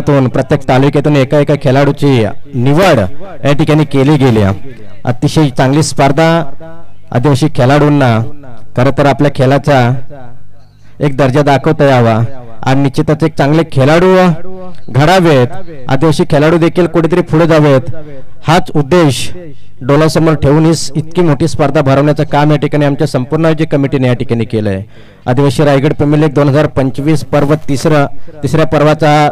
माध्यमातून प्रत्येक तालुक्यातून एका एका खेळाडूची निवड या ठिकाणी केली गेली। अतिशय चांगली स्पर्धा आदिवासी खेळाडूंना खरं तर आपल्या खेळाचा एक दर्जा दाखवता यावा आणि निश्चितच एक चांगले खेळाडू घडावेत, आदिवासी खेळाडू देखील कुठेतरी पुढे जावेत हाच उद्देश डोळ्यासमोर ठेवून ही इतकी मोठी स्पर्धा भरवण्याचं काम या ठिकाणी आमच्या संपूर्ण आयोजक कमिटीने या ठिकाणी केलं आहे। आदिवासी रायगड प्रीमियर लीग 2025 पर्व तिसऱ्या पर्वाचा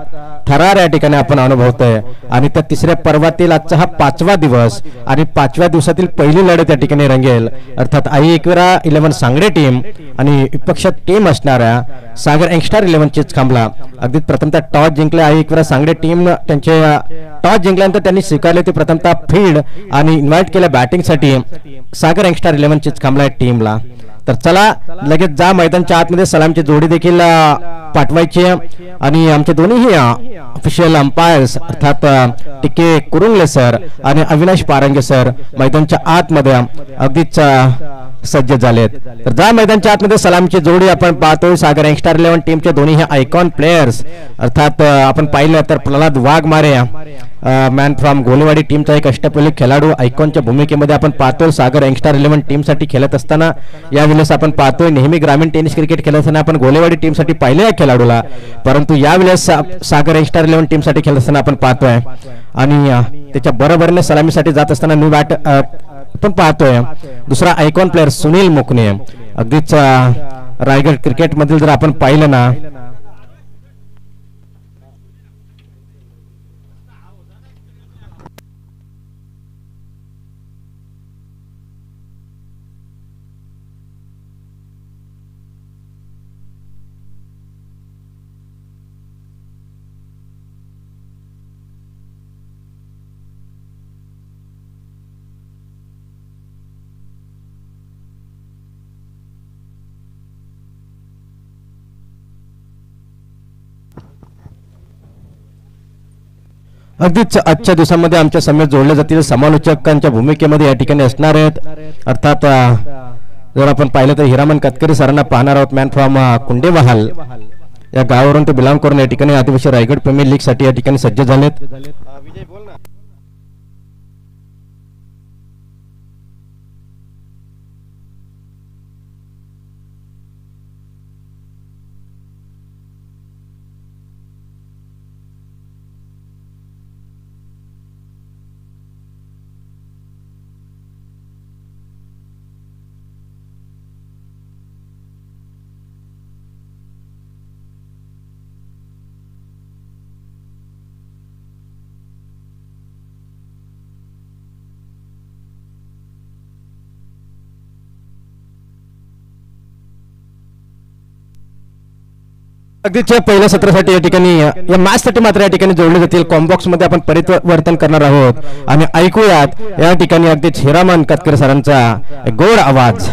थरार या ठिकाणी आपण अनुभवतोय आणि त्या तिसऱ्या पर्वातील आजचा हा 5वा दिवस आणि 5व्या दिवसातील पहिली लढत या ठिकाणी रंगेल, अर्थात आई एकविरा 11 सांगडे टीम आणि विपक्षात टीम असणाऱ्या सागर यंगस्टर 11 चिचखांबला। अगदी प्रथमतः टॉस जिंकले आई एकविरा सांगडे टीम, त्यांचे टॉस जिंकल्यानंतर त्यांनी स्वीकारले ते प्रथमतः फील्ड आणि इन्व्हाइट केलं बॅटिंगसाठी सागर यंगस्टर 11 चिचखांबला टीमला। तर चला लगेच जा मैदानाच्या आतमध्ये सलामची जोडी देखील पाठवायची आणि आमचे दोन्ही ऑफिशियल अंपायर्स अर्थात टिके कुरुंगले सर आणि अविनाश पारंगे सर मैदानाच्या आतमध्ये अगदीच सज्ज झालेत। तर जा मैदानाच्या आतमध्ये सलामची जोडी आपण पाहतोय सागर यंगस्टर 11 टीमचे दोन्ही हे आयकॉन प्लेयर्स अर्थात आपण पाहिलं तर प्रल्हाद वाघमारे मॅन फ्रॉम गोलेवाडी टीमचा एक अष्टपैलू खेळाडू आयकॉनच्या भूमिकेमध्ये आपण पाहतोय सागर यंगस्टर 11 टीमसाठी खेळत असताना। यावेळेस आपण पाहतोय नेहमी ग्रामीण टेनिस क्रिकेट खेळत असताना आपण गोलेवाडी टीमसाठी पाहिले या खेळाडूला, परंतु यावेळेस सागर यंगस्टर 11 टीमसाठी खेळत असताना आपण पाहतोय आणि त्याच्या बरोबरीने सलामीसाठी जात असताना न्यू बॅट आपण पाहतोय दुसरा आयकॉन प्लेयर सुनील मुकणे। अगदीच रायगड क्रिकेट मधील जर आपण पाहिलं ना अगदीच आजच्या दिवसामध्ये आमच्या समेत जोडले जातील समालोचकांच्या भूमिकेमध्ये या ठिकाणी असणार आहेत। अर्थात जर आपण पाहिलं तर हिरामन कतकरी सरांना पाहणार आहोत मॅन फ्रॉम कुंडेवाहाल या गावावरून ते बिलॉंग करून या ठिकाणी आदिवासी रायगड प्रीमियर लीग साठी या ठिकाणी सज्ज झालेत। अगदीच पहिल्या सत्रासाठी या ठिकाणी या मॅच साठी मात्र या ठिकाणी जोडले जातील कॉम्बॉक्स मध्ये आपण परिवर्तन करणार आहोत आणि ऐकूयात या ठिकाणी अगदीच हिरामन कतकर सरांचा गोड आवाज।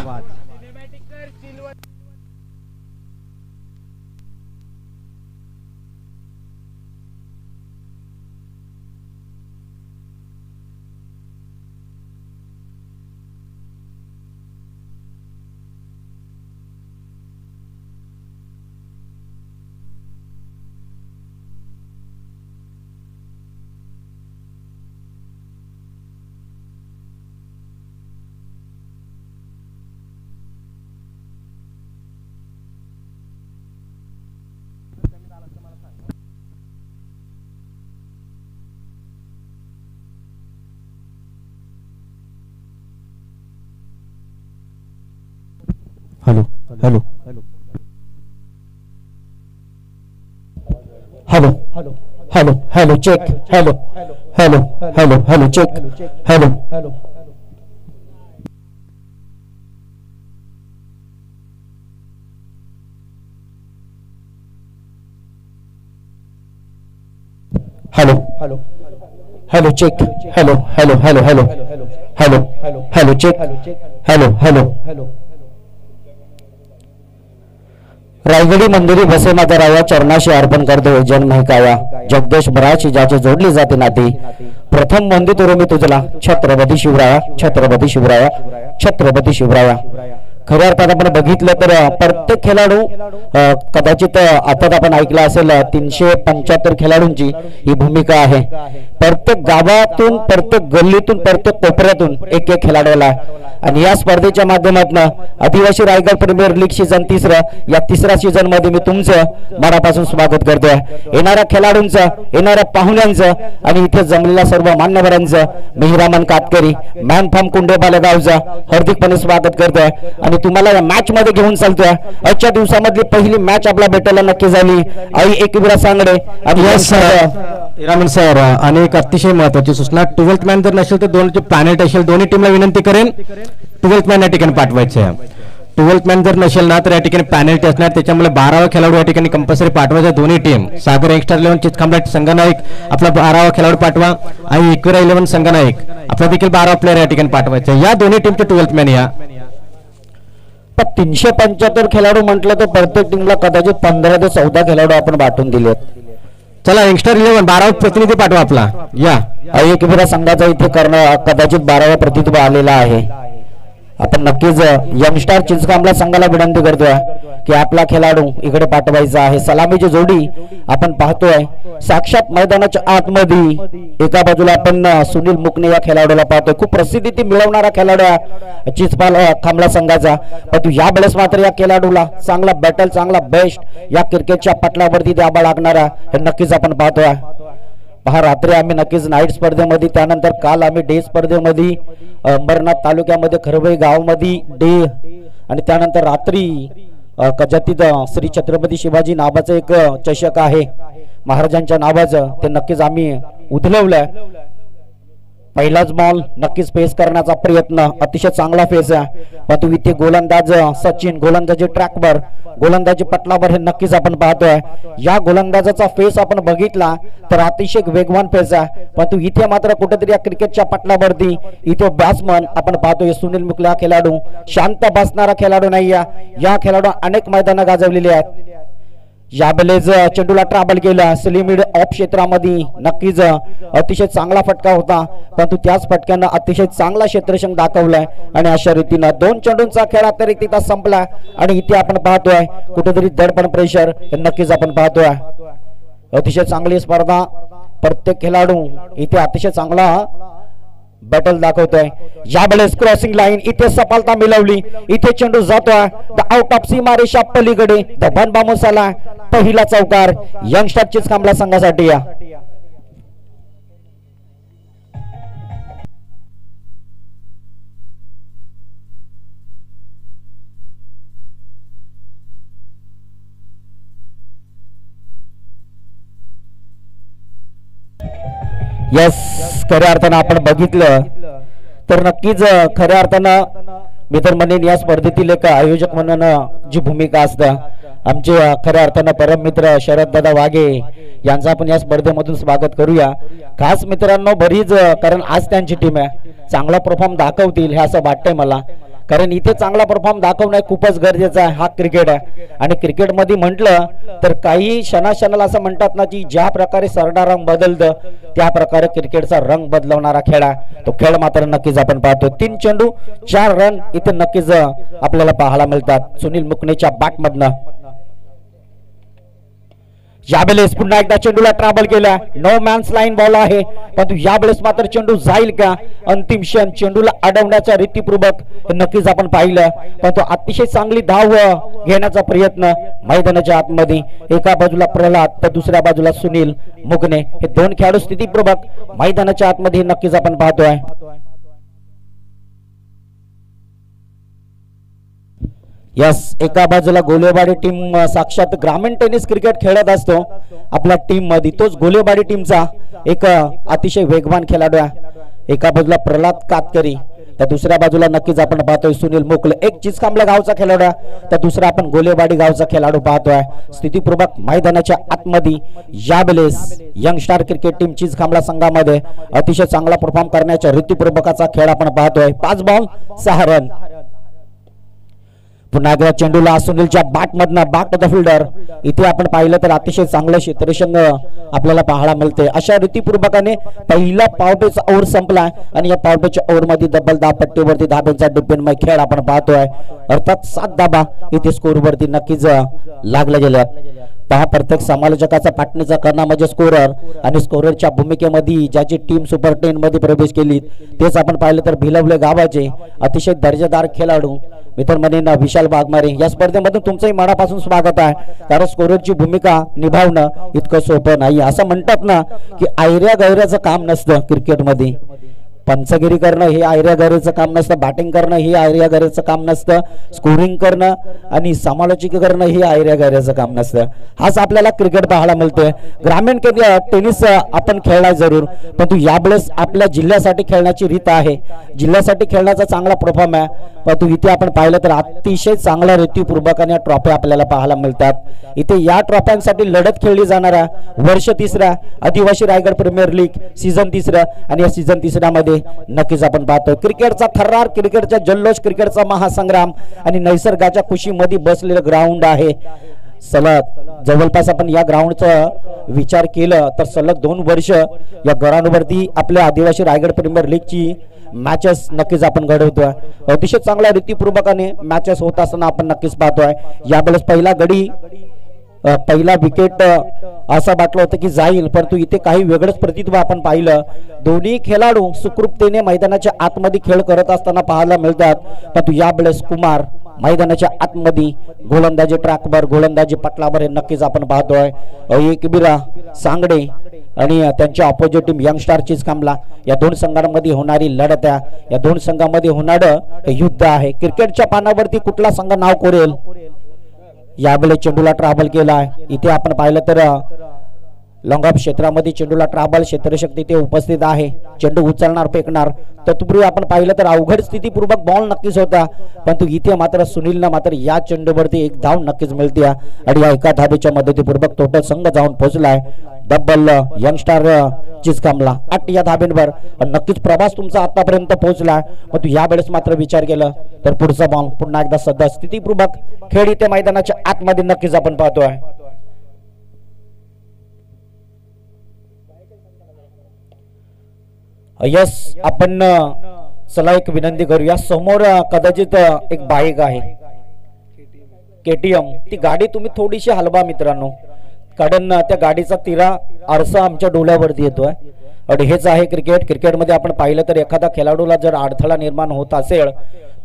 Hello hello hello hello hello check hello hello hello hello check hello hello hello hello check hello hello hello hello hello hello check hello hello रायगडी मंदिरी बसे माता राया चरणाशी अर्पण करतो जन्म हिकाया जगदेश भराची ज्याचे जोडली जाते नाती प्रथम वंदित मी तुझला छत्रपती शिवराया छत्रपती शिवराया छत्रपती शिवराया। खऱ्या अर्थात आपण बघितलं तर प्रत्येक खेळाडू कदाचित आता आपण ऐकलं असेल 375 खेळाडूंची ही भूमिका आहे। प्रत्येक गावातून, प्रत्येक गल्लीतून, प्रत्येक कोपऱ्यातून एक एक खेळाडू आला आणि या स्पर्धेच्या माध्यमातून आदिवासी रायगड प्रीमियर लीग सीझन 3 या 3ऱ्या सीझन मध्ये मी तुमचं मनापासून स्वागत करतोय। येणाऱ्या खेळाडूंचं, येणाऱ्या पाहुण्यांचं आणि इथे जमलेल्या सर्व मान्यवरांचं मी हिरामन कातकरी मॅन फ्रॉम कुंडेपाले गावचं हार्दिकपणे स्वागत करतोय आणि तुम्हाला या मॅच मध्ये घेऊन चालतोय। आजच्या दिवसामधली पहिली मॅच आपल्या भेटायला नक्की झाली आई एकविरा सांगडे आणि हिरामन सर आणि एक अतिशय महत्त्वाची सूचना, 12th मॅन जर नसेल तर दोनचे पॅनल असेल, दोन्ही टीमला विनंती करेन 12th मॅन या ठिकाणी पाठवायचे आहे। 12th मॅन जर नसेल ना तर या ठिकाणी पॅनल्टी असणार, त्याच्यामुळे 12वा खेळाडू या ठिकाणी कंपल्सरी पाठवायचा। दोन्ही टीम सागर यंगस्टर 11 चिचखांबला संघनायक आपला 12वा खेळाडू पाठवा आणि एकविरा 11 संघनायक आपला देखील 12वा प्लेयर या ठिकाणी पाठवायचा। या दोन्ही टीमचे 12th मॅन या 375 खेळाडू म्हटलं तर प्रत्येक टीमला कदाचित 15 ते 14 खेळाडू आपण वाटून दिलेत। चला यंगस्टर 11 12वा प्रतिनिधी पाठवा आपला। या एकविरा संघाचा इथे कदाचित 12वा प्रतिनिधी आलेला आहे। आपण नक्कीच यंगस्टर चिंचखांबला संघाला विनंती करतोय की आपला खेळाडू इकडे पाठवायचा आहे। सलामीची जोडी आपण पाहतोय साक्षात मैदानाच्या आतमध्ये एका बाजूला आपण सुनील मुकणे या खेळाडूला पाहतोय, खूप प्रसिद्धी मिळवणारा खेळाडू चिंचखांबला संघाचा, परंतु या वेळेस मात्र या खेळाडूला चांगला बॅटल, चांगला बेस्ट या क्रिकेटच्या पटलावरती द्यावा लागणारा हे नक्कीच आपण पाहतोय। पहा रात्री आम्ही नक्कीच नाईट स्पर्धेमध्ये, त्यानंतर काल आम्ही डे स्पर्धेमध्ये अंबरनाथ तालुक्यामध्ये खरवई गावामध्ये डे आणि त्यानंतर रात्री कजातीत श्री छत्रपती शिवाजी नावाचं एक चषक आहे महाराजांच्या नावाचं, ते नक्कीच आम्ही उधलवलंय। पहिलाच बॉल नक्कीच फेस करण्याचा प्रयत्न, अतिशय चांगला फेस आहे, परंतु इथे गोलंदाज सचिन गोलंदाजी ट्रॅकवर, गोलंदाजी पटलावर हे नक्कीच आपण पाहतोय। या गोलंदाजाचा फेस आपण बघितला तर अतिशय वेगवान फेस आहे, परंतु इथे मात्र कुठेतरी या क्रिकेटच्या पटलावरती इथे बॅट्समन आपण पाहतोय सुनील मुकले हा खेळाडू शांत बसणारा खेळाडू नाही आहे। या खेळाडू अनेक मैदानं गाजवलेली आहेत। यावेळेस चेंडूला ट्रॅबल केला स्लिमिड ऑफ क्षेत्रामध्ये, नक्कीच अतिशय चांगला फटका होता, परंतु त्याच फटक्यानं अतिशय चांगला क्षेत्ररक्षण दाखवलाय आणि अशा रीतीनं 2 चेंडूंचा खेळ अतिरिक्त इथं संपला आणि इथे आपण पाहतोय कुठेतरी दडपण प्रेशर हे नक्कीच आपण पाहतोय। अतिशय चांगली स्पर्धा, प्रत्येक खेळाडू इथे अतिशय चांगला बॅटल दाखवतोय। यावेळेस क्रॉसिंग लाईन इथे सफलता मिळवली, इथे चेंडू जातोय आउट ऑफ सीमारेषा पलीकडे धबन बामोसाला पहिला चौकार यंगस्टर चिंचखांबला संघासाठी। या यस खऱ्या अर्थानं आपण बघितलं तर नक्कीच खऱ्या अर्थानं मी तर म्हणेन या स्पर्धेतील एक आयोजक म्हणून जी भूमिका असते आमचे खऱ्या अर्थानं परम मित्र शरद दादा वाघे यांचं आपण या स्पर्धेमधून स्वागत करूया। खास मित्रांनो बरीच, कारण आज त्यांची टीम आहे, चांगला परफॉर्म दाखवतील हे असं वाटतंय मला, कारण इथे चांगला परफॉर्म दाखवणं खूपच गरजेचं आहे। हा क्रिकेट आहे आणि क्रिकेटमध्ये म्हटलं तर काही क्षणाला असं म्हणतात ना की ज्या प्रकारे सरडा रंग बदलतं त्या प्रकारे क्रिकेटचा रंग बदलवणारा खेळ आहे, तो खेळ मात्र नक्कीच आपण पाहतो। 3 चेंडू 4 रन इथे नक्कीच आपल्याला पाहायला मिळतात सुनील मुकणेच्या बॅटमधनं। यावेळेस पुन्हा एकदा चेंडूला ट्रॅबल केला, नो मॅन्स लाईन बॉल आहे, परंतु यावेळेस मात्र चेंडू जाईल का अंतिम क्षण चेंडूला अडवण्याचा रीतीपूर्वक नक्कीच आपण पाहिलं, परंतु अतिशय चांगली धाव घेण्याचा प्रयत्न मैदानाच्या आतमध्ये, एका बाजूला प्रल्हाद तर दुसऱ्या बाजूला सुनील मुकणे हे 2 खेळाडू स्थितीपूर्वक मैदानाच्या आतमध्ये नक्कीच आपण पाहतोय। यस एका बाजूला गोलेवाडी टीम साक्षात ग्रामीण टेनिस क्रिकेट खेळत असतो आपल्या टीम मध्ये, तोच गोलेवाडी टीमचा एक अतिशय वेगवान खेळाडू आहे। एका बाजूला प्रल्हाद कातकरी तर दुसऱ्या बाजूला नक्कीच आपण पाहतोय सुनील मुकले, एक चिंचखांबला गावचा खेळाडू तर दुसरा आपण गोलेवाडी गावचा खेळाडू पाहतोय। स्थितीपूर्वक मैदानाच्या आतमध्ये यावेळेस यंगस्टर क्रिकेट टीम चिंचखांबला संघामध्ये अतिशय चांगला परफॉर्म करण्याच्या रीतीपूर्वकाचा खेळ आपण पाहतोय। 5 बॉल 6 रन। पुन्हा एकदा चेंडूला सुनीलच्या बॅट मधनं बॅक टू द फिल्डर. इथे आपण पाहिलं तर अतिशय चांगलं क्षेत्ररक्षण आपल्याला पाहायला मिळते. अशा रीतीपूर्वकाने पहिला पॉवरप्लेचा ओव्हर संपला आणि या पॉवरप्लेच्या ओव्हर मध्ये डबल धाव पट्टीवरती धाब्यांचा डिपेंडमय खेळ आपण पाहतोय. अर्थात 7 धाबा इथे स्कोर वरती नक्कीच लागल्या गेल्या. पहा, प्रत्येक समालोचकाचा पाटणीचा करणं म्हणजे स्कोरर आणि स्कोररच्या भूमिकेमध्ये ज्याची टीम सुपर 10 मध्ये प्रवेश केली तेच आपण पाहिलं तर भिलवले गावाचे अतिशय दर्जेदार खेळाडू मित्र म्हणेन विशाल वाघमारे. या स्पर्धेमध्ये तुमचंही मनापासून स्वागत आहे. कारण स्कोररची भूमिका निभावणं इतकं सोपं नाही. असं म्हणतात ना की आयऱ्या गैऱ्याचं काम नसतं क्रिकेटमध्ये. पंचगिरी करणं हे आयऱ्या गैरेचं काम नसतं, बॅटिंग करणं हे आयऱ्या गैरेचं काम नसतं, स्कोरिंग करणं आणि समालोचक करणं हे आयऱ्या गैरेचं काम नसतं. हाच आपल्याला क्रिकेट पाहायला मिळते. ग्रामीण टेनिस आपण खेळणार जरूर, परंतु यावेळेस आपल्या जिल्ह्यासाठी खेळण्याची रीत आहे. जिल्ह्यासाठी खेळण्याचा चांगला परफॉर्म आहे, परंतु इथे आपण पाहिलं तर अतिशय चांगल्या रीतीपूर्वकाने ट्रॉफी आपल्याला पाहायला मिळतात. इथे या ट्रॉफ्यांसाठी लढत खेळली जाणार आहे. वर्ष 3रा आदिवासी रायगड प्रीमियर लीग सीझन 3 आणि या सीझन 3मध्ये नक्कीच आपण पाहतो क्रिकेटचा थर्रार, क्रिकेटचा जल्लोष, क्रिकेटचा महासंग्राम आणि निसर्गाच्या खुशीमध्ये बसलेलं ग्राउंड आहे. सलग जवळपास आपण या ग्राउंडचा विचार केलं तर सलग 2 वर्ष या ग्राउंडवरती आपल्या आदिवासी रायगड प्रीमियर लीगची मॅचेस नक्कीच आपण घडवतोय. अतिशय चांगल्या रीतीपूर्वकाने मॅचेस होत असताना आपण नक्कीच पाहतोय. यावेळेस पहिला विकेट असं वाटलं होतं की जाईल, परंतु इथे काही वेगळंच प्रतित्व आपण पाहिलं. दोन्ही खेळाडू सुखरूपतेने मैदानाच्या आतमध्ये खेळ करत असताना पाहायला मिळतात. परंतु यावेळेस कुमार मैदानाच्या आतमध्ये गोलंदाजी ट्रॅकवर, गोलंदाजी पटलावर हे नक्कीच आपण पाहतोय. एकबिरा सांगडे आणि त्यांच्या ऑपोजिट टीम यंगस्टार चिचकामला या 2 संघांमध्ये होणारी लढत आहे. या 2 संघांमध्ये होणारं हे युद्ध आहे. क्रिकेटच्या पानावरती कुठला संघ नाव कोरेल यावेळेस चेंडूला ट्रॅव्हल केला. इथे आपण पाहिलं तर लॉंग ऑफ क्षेत्रामध्ये चेंडूला ट्रॅव्हल क्षेत्ररक्षक तिथे उपस्थित आहे. चेंडू उचलणार, फेकणार. तत्पूर्वी आपण पाहिलं तर अवघड स्थितीपूर्वक बॉल नक्कीच होता, परंतु इथे मात्र सुनीलला मात्र या चेंडूवरती 1 धाव नक्कीच मिळते आणि या एका धावेच्या मदतीपूर्वक टोटल संघ जाऊन पोहोचलाय. डबल यंगस्टार चिचकामला 8 या धाब्यांवर नक्कीच प्रवास तुमचा आतापर्यंत पोहोचला. परंतु यावेळेस मात्र विचार केला तर पुढचा बॉल पुन्हा एकदा सध्या स्थितीपूर्वक खेळ इथे मैदानाच्या आतमध्ये नक्कीच आपण पाहतोय. यस, आपण चला एक विनंती करूया. समोर कदाचित एक बाईक आहे KTM. ती गाडी तुम्ही थोडीशी हलवा मित्रांनो, कारण त्या गाडीचा तिरा आरसा आमच्या डोळ्यावरती येतोय. आणि हेच आहे क्रिकेट. क्रिकेटमध्ये आपण पाहिलं तर एखादा खेळाडूला जर अडथळा निर्माण होत असेल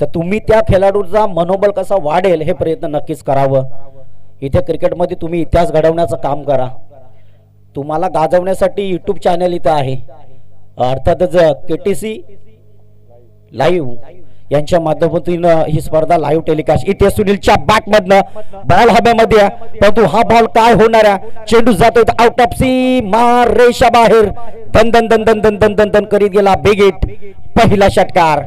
तर तुम्ही त्या खेळाडूचा मनोबल कसा वाढेल हे प्रयत्न नक्कीच करावं. इथे क्रिकेटमध्ये तुम्ही इतिहास घडवण्याचं काम करा. तुम्हाला गाजवण्यासाठी YouTube चॅनल इथं आहे. अर्थातच KTC लाईव्ह यांच्या माध्यमातून ही स्पर्धा लाईव्ह टेलिकास्ट. इथे सुनीलच्या बॅट मधनं बॉल हवेमध्ये, परंतु हा बॉल काय होणार आहे. चेंडू जातोय आउट ऑफ सीमा रेषा बाहेर. दन दन दन दन दन दन दन दन करीत गेला बिग हिट. पहिला षटकार.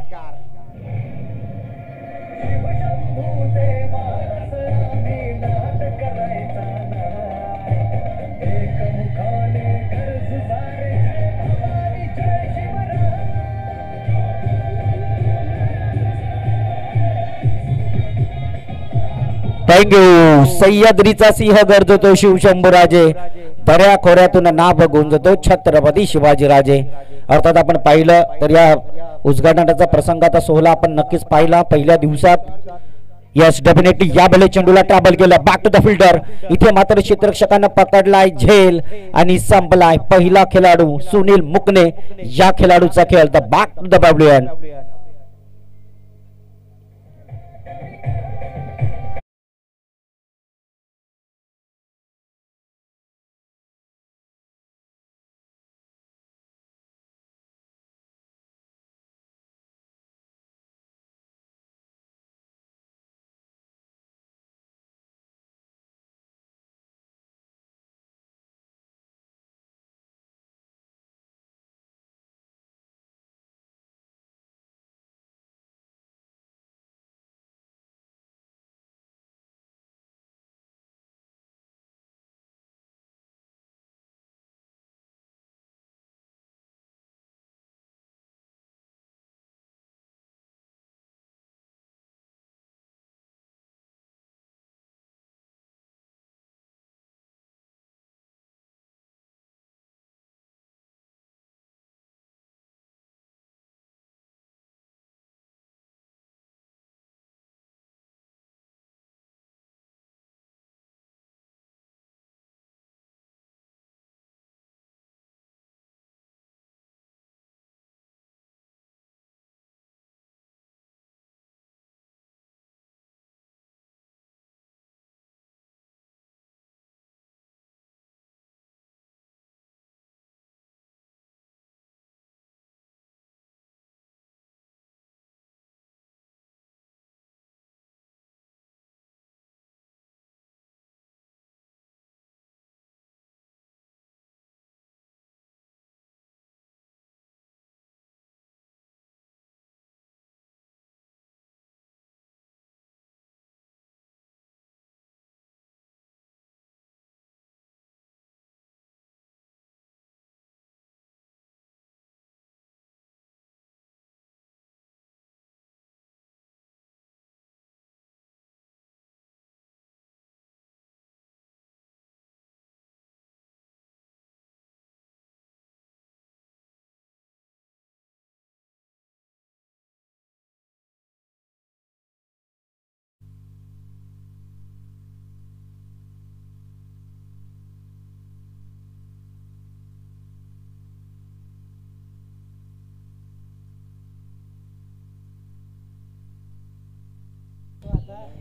थँक्यू. सह्याद्रीचा सिंह गरजतो शिवशंभूराजे, दर्या खोऱ्यातून नाभ गुंजतो छत्रपती शिवाजीराजे. अर्थात आपण पाहिलं तर या उद्घाटनाचा प्रसंगाचा सोहळा आपण नक्कीच पाहिला पहिल्या दिवसात. यस, डेफिनेटली यावेळी चेंडूला ट्रॅव्हल केलं बॅक टू द फिल्डर. इथे मात्र क्षेत्ररक्षकांना पकडलाय झेल आणि संपलाय. पहिला खेळाडू सुनील मुकणे या खेळाडूचा खेळ the back to the pavilion.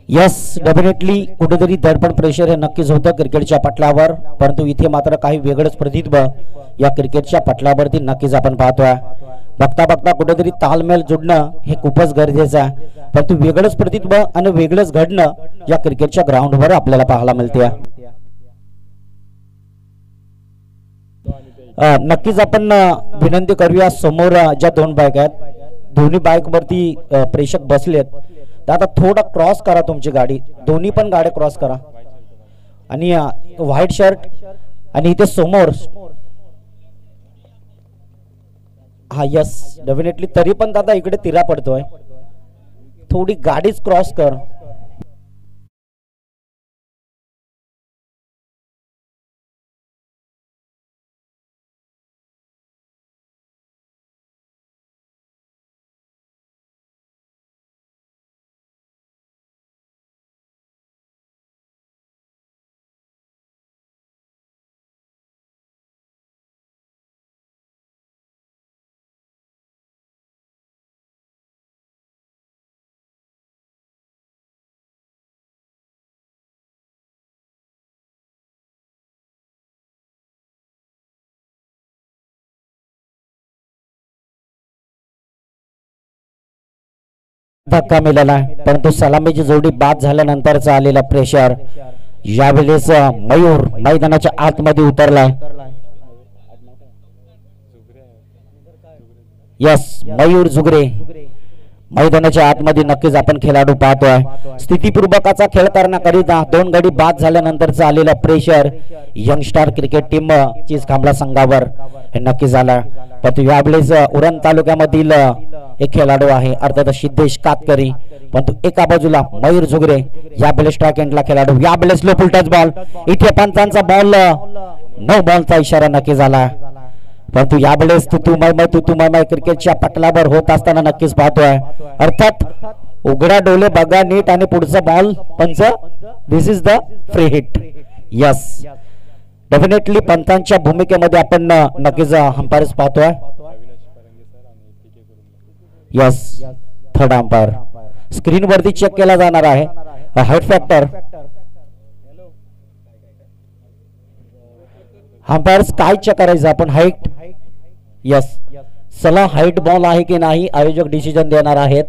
Yes definitely कुठेतरी दडपण प्रेशर हे नक्कीच होतं क्रिकेटच्या पटलावर, परंतु इथे मात्र काही वेगळंच प्रतिबिंब या क्रिकेटच्या पटलावरती नक्कीच आपण पाहतोय. बघता बघता कुठेतरी तालमेल जुडणं हे खूपच गरजेचं आहे, परंतु वेगळंच प्रतिबिंब आणि वेगळंच घडणं या क्रिकेटच्या ग्राउंडवर आपल्याला पाहायला मिळते. नक्कीच आपण विनंती करूया, समोर ज्या दोन बाईक आहेत दोन्ही बाईक वरती प्रेक्षक बसलेत, तर आता थोडा क्रॉस करा तुमची गाडी, दोन्ही पण गाड्या क्रॉस करा. आणि व्हाईट शर्ट आणि इथे समोर हा यस डेफिनेटली, तरी पण दादा इकडे तिरा पडतोय, थोडी गाडीच क्रॉस कर. धक्का मिळाला, परंतु सलामीची जोडी बाद झाल्यानंतरचा आलेला प्रेशर, यावेळेस मयूर मैदानाच्या आतमध्ये उतरलाय. यस मयूर जुगरे मैदानाच्या आतमध्ये नक्कीच आपण खेळाडू पाहतोय. स्थितीपूर्वकाचा खेळ करण्याकरिता दोन गडी बाद झाल्यानंतरचा आलेला प्रेशर यंगस्टार क्रिकेट टीम चीज खांबला संघावर हे नक्की झाला. परंतु यावेळेस उरण तालुक्यामधील एक खेळाडू आहे अर्थात सिद्धेश कातकरी, परंतु एका बाजूला मयूर जुगरे यावेळेस स्ट्राइक एंडला खेळाडू, यावेळेस लो फुल टच बॉल, इथे पंचांचा बॉल नो बॉलचा इशारा नक्की झाला. परंतु यावेळेस तू मै क्रिकेटच्या पटलावर होत असताना नक्कीच पाहतोय, अर्थात उघडा डोले बघा नीट आणि पुढचा बॉल पंच, this is the free hit. Yes definitely पंचांच्या भूमिकेमध्ये आपण नक्कीच अंपायर्स पाहतोय. यस थर्ड अंपायर स्क्रीन वरती चेक केला जाणार आहे हाईट फॅक्टर. अंपायर्स काय चेक करायचं आपण, हाईट. यस चला हाईट बॉल आहे की नाही आयोजक डिसिजन देणार आहेत.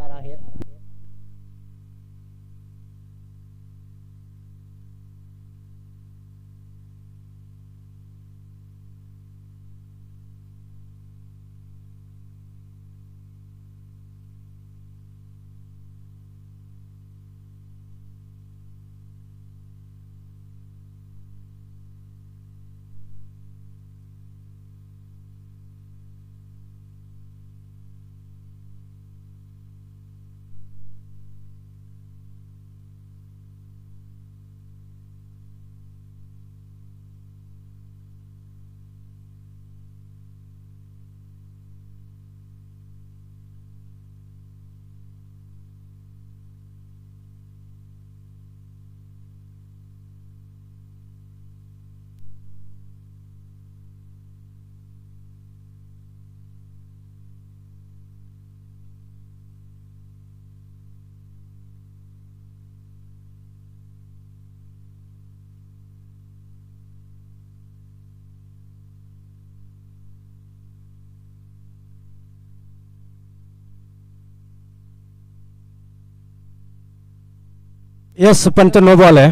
यस पंच नो बॉल आहे.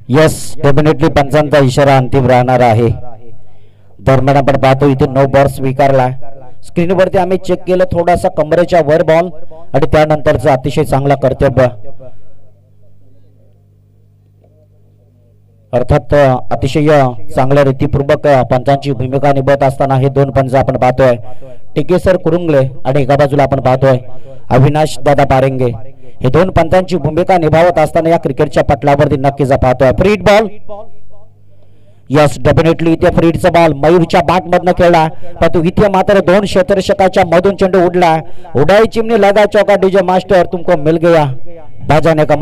यस डेफिनेटली पंचांचा इशारा अंतिम राहणार आहे. दरम्यान आपण पाहतो इथे नो बॉल स्वीकारला. स्क्रीनवरती आम्ही चेक केलं थोडासा कमरेच्या वर बॉल आणि त्यानंतरचा अतिशय चांगला कर्तव्य, अर्थात अतिशय चांगल्या रीतीपूर्वक पंचांची भूमिका निभवत असताना हे दोन पंच आपण पाहतोय टिकेसर कुरुंगले आणि एका बाजूला आपण पाहतोय अविनाश दादा पारेंगे. हे दोन पंचांची भूमिका निभावत असताना या क्रिकेटच्या पटलावरती नक्कीच पाहतोय free hit ball. Yes definitely इथे फ्री हिटचा बॉल मयूरच्या बॅट मधनं खेळला, परंतु इथे मात्र दोन क्षेत्ररक्षकाच्या मधून चेंडू उडला. उडाई चिमनी लगा चौका डीजे मास्टर तुमको मिल गया बाजाने का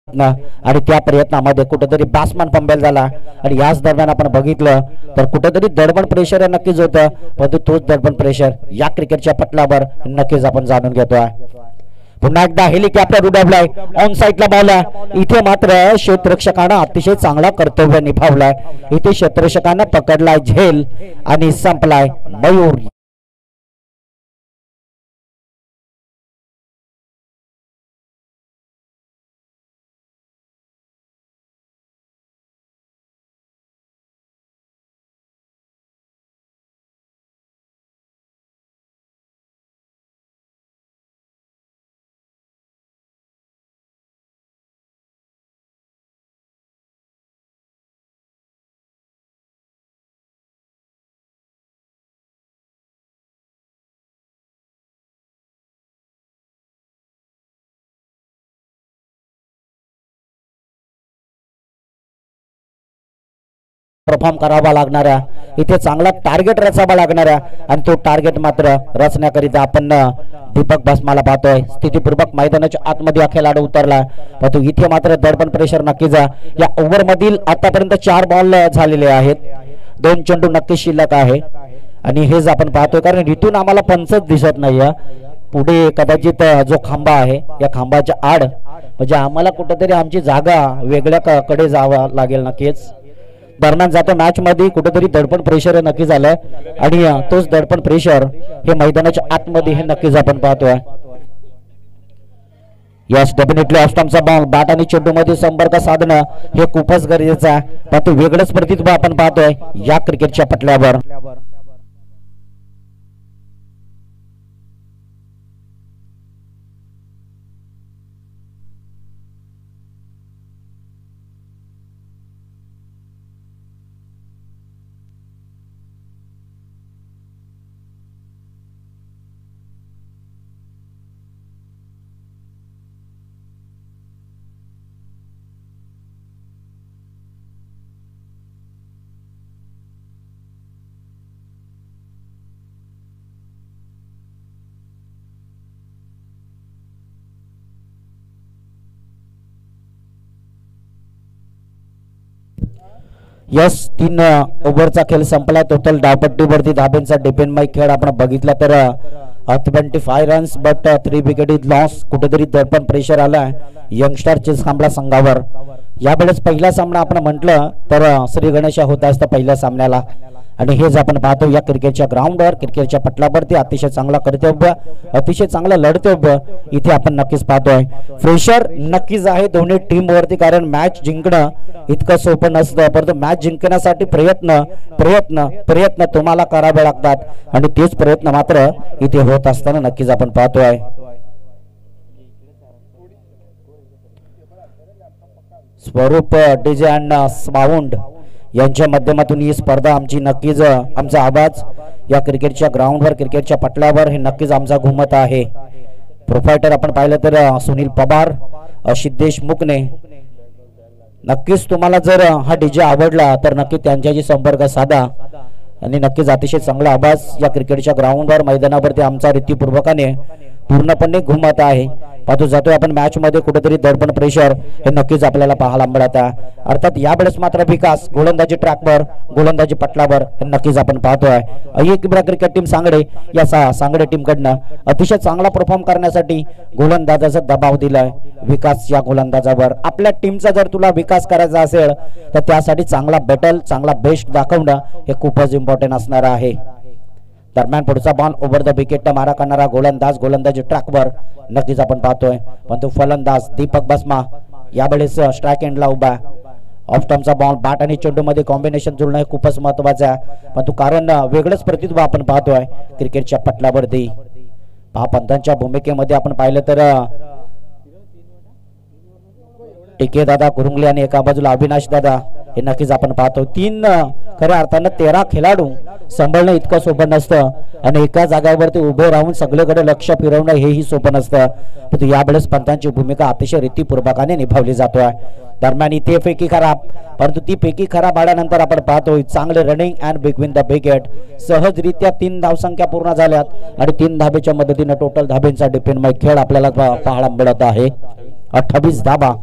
आणि त्या प्रयत्नामध्ये कुठेतरी बॅट्समन फंबल झाला आणि याच दरम्यान आपण बघितलं तर कुठेतरी दडपण प्रेशर नक्कीच होतं, परंतु तोच दडपण प्रेशर या क्रिकेटच्या पटलावर नक्कीच आपण जाणून घेतोय. पुन्हा एकदा हेलिकॉप्टर उडवलाय, ऑन साईडला बॉल आहे. इथे मात्र क्षेत्ररक्षकानं अतिशय चांगला कर्तव्य निभावलाय. इथे क्षेत्ररक्षकानं पकडलाय झेल आणि संपलाय मयूर. परफॉर्म करावा लागणाऱ्या, इथे चांगला टार्गेट रचावा लागणाऱ्या आणि तो टार्गेट मात्र रचण्याकरिता आपण दीपक बसमाला पाहतोय. स्थितीपूर्वक मैदानाच्या आतमध्ये हा खेळाडू उतरला, परंतु इथे मात्र दडपण प्रेशर नक्कीच. या ओव्हर मधील आतापर्यंत 4 बॉल झालेले आहेत, 2 चेंडू नक्कीच शिल्लक आहे आणि हेच आपण पाहतोय कारण इथून आम्हाला पंचच दिसत नाहीये. पुढे कदाचित जो खांबा आहे या खांबाच्या आड म्हणजे आम्हाला कुठेतरी आमची जागा वेगळ्या कडे जावं लागेल. नक्कीच दरम्यान जातो मॅच मध्ये कुठेतरी दडपण प्रेशर नक्की झालंय आणि तोच दडपण प्रेशर हे मैदानाच्या आतमध्ये हे नक्कीच आपण पाहतोय. यस डेफिनेटली ऑस्टमचा बॉल बॅट आणि चेंडू मध्ये संपर्क साधणं हे खूपच गरजेचं आहे, परंतु वेगळंच प्रतिभा आपण पाहतोय या क्रिकेटच्या पटल्यावर. यस 3 ओव्हरचा खेळ संपला. टोटल धावपट्टीवरती धाब्यांचा डिपेंड खेळ आपण बघितला तर 25 runs but 3 wicket is loss. कुठेतरी दडपण प्रेशर आला यंगस्टर चिंचखांबला संघावर. यावेळेस पहिला सामना आपण म्हटलं तर श्री गणेश होता असता पहिल्या सामन्याला आणि हेच आपण पाहतो या क्रिकेटच्या ग्राउंडवर क्रिकेटच्या पटलावरती अतिशय चांगला कर्तव्य अतिशय चांगला लढतव्य इथे आपण नक्कीच पाहतोय. प्रेशर नक्कीच आहे दोन्ही टीम वरती कारण मॅच जिंकणं इतकं सोपं नसतं, परंतु मॅच जिंकण्यासाठी प्रयत्न प्रयत्न प्रयत्न तुम्हाला करावे लागतात आणि तेच प्रयत्न मात्र इथे होत असताना नक्कीच आपण पाहतोय. स्वरूप डीजे अँड साऊंड यांच्या माध्यमातून ही स्पर्धा आमची नक्कीच आमचा आवाज या क्रिकेटच्या ग्राउंडवर क्रिकेटच्या पटलावर हे नक्कीच आमचा घुमत आहे. प्रोफायटर आपण पाहिलं तर सुनील पवार सिद्धेश मुकणे. नक्कीच तुम्हाला जर हा डीजे आवडला तर नक्की त्यांच्याशी संपर्क साधा आणि नक्कीच अतिशय चांगला आवाज या क्रिकेटच्या ग्राउंडवर मैदानावरती आमचा रीतीपूर्वकाने पूर्णपणे घुमत आहे. पाहतो जातोय आपण मॅच मध्ये कुठेतरी दडपण प्रेशर हे नक्कीच आपल्याला पाहायला मिळत आहे. अर्थात यावेळेस मात्र विकास गोलंदाजी ट्रॅकवर गोलंदाजी पटलावर हे नक्कीच आपण पाहतोय. अय्यकिब्रा क्रिकेट टीम सांगडे या सांगडे टीम कडनं अतिशय चांगला परफॉर्म करण्यासाठी गोलंदाजाचा दबाव दिलाय विकास या गोलंदाजावर. आपल्या टीमचा जर तुला विकास करायचा असेल तर त्यासाठी चांगला बॅटल चांगला बेस्ट दाखवणं हे खूपच इम्पॉर्टंट असणार आहे. दरम्यान पुढचा बॉल ओव्हर द विकेट मारा करणारा गोलंदाज गोलंदाजी ट्रॅकवर नक्कीच आपण पाहतोय, पण तो फलंदाज दीपक बसमा यावेळेस स्ट्राइक एंडला उभा. ऑफ स्टंपचा बॉल बॅट आणि चेंडू मध्ये कॉम्बिनेशन जुळणं हे खूपच महत्वाचं आहे, पण तो कारण वेगळंच प्रतिभा आपण पाहतोय क्रिकेटच्या पटलावरती. पंतांच्या भूमिकेमध्ये आपण पाहिलं तर टिके दादा कुरुंगले आणि एका बाजूला अविनाश दादा हे नक्कीच आपण पाहतो. 3 खऱ्या अर्थानं 13 खेळाडू सांभाळणं इतकं सोपं नसतं आणि एका जागावरती उभे राहून सगळीकडे लक्ष फिरवणं हेही सोपं नसतं, परंतु यावेळेस पंतांची भूमिका अतिशय रीतीपूर्वकाने निभावली जातोय. दरम्यान इथे फेकी खराब, परंतु ती फेकी खराब आल्यानंतर आपण पाहतोय चांगले running and between the wicket. सहजरित्या 3 धावसंख्या पूर्ण झाल्यात आणि 3 धाबेच्या मदतीने टोटल धाब्यांचा डिपेंड खेळ आपल्याला पाहायला मिळत आहे. 28 धाबा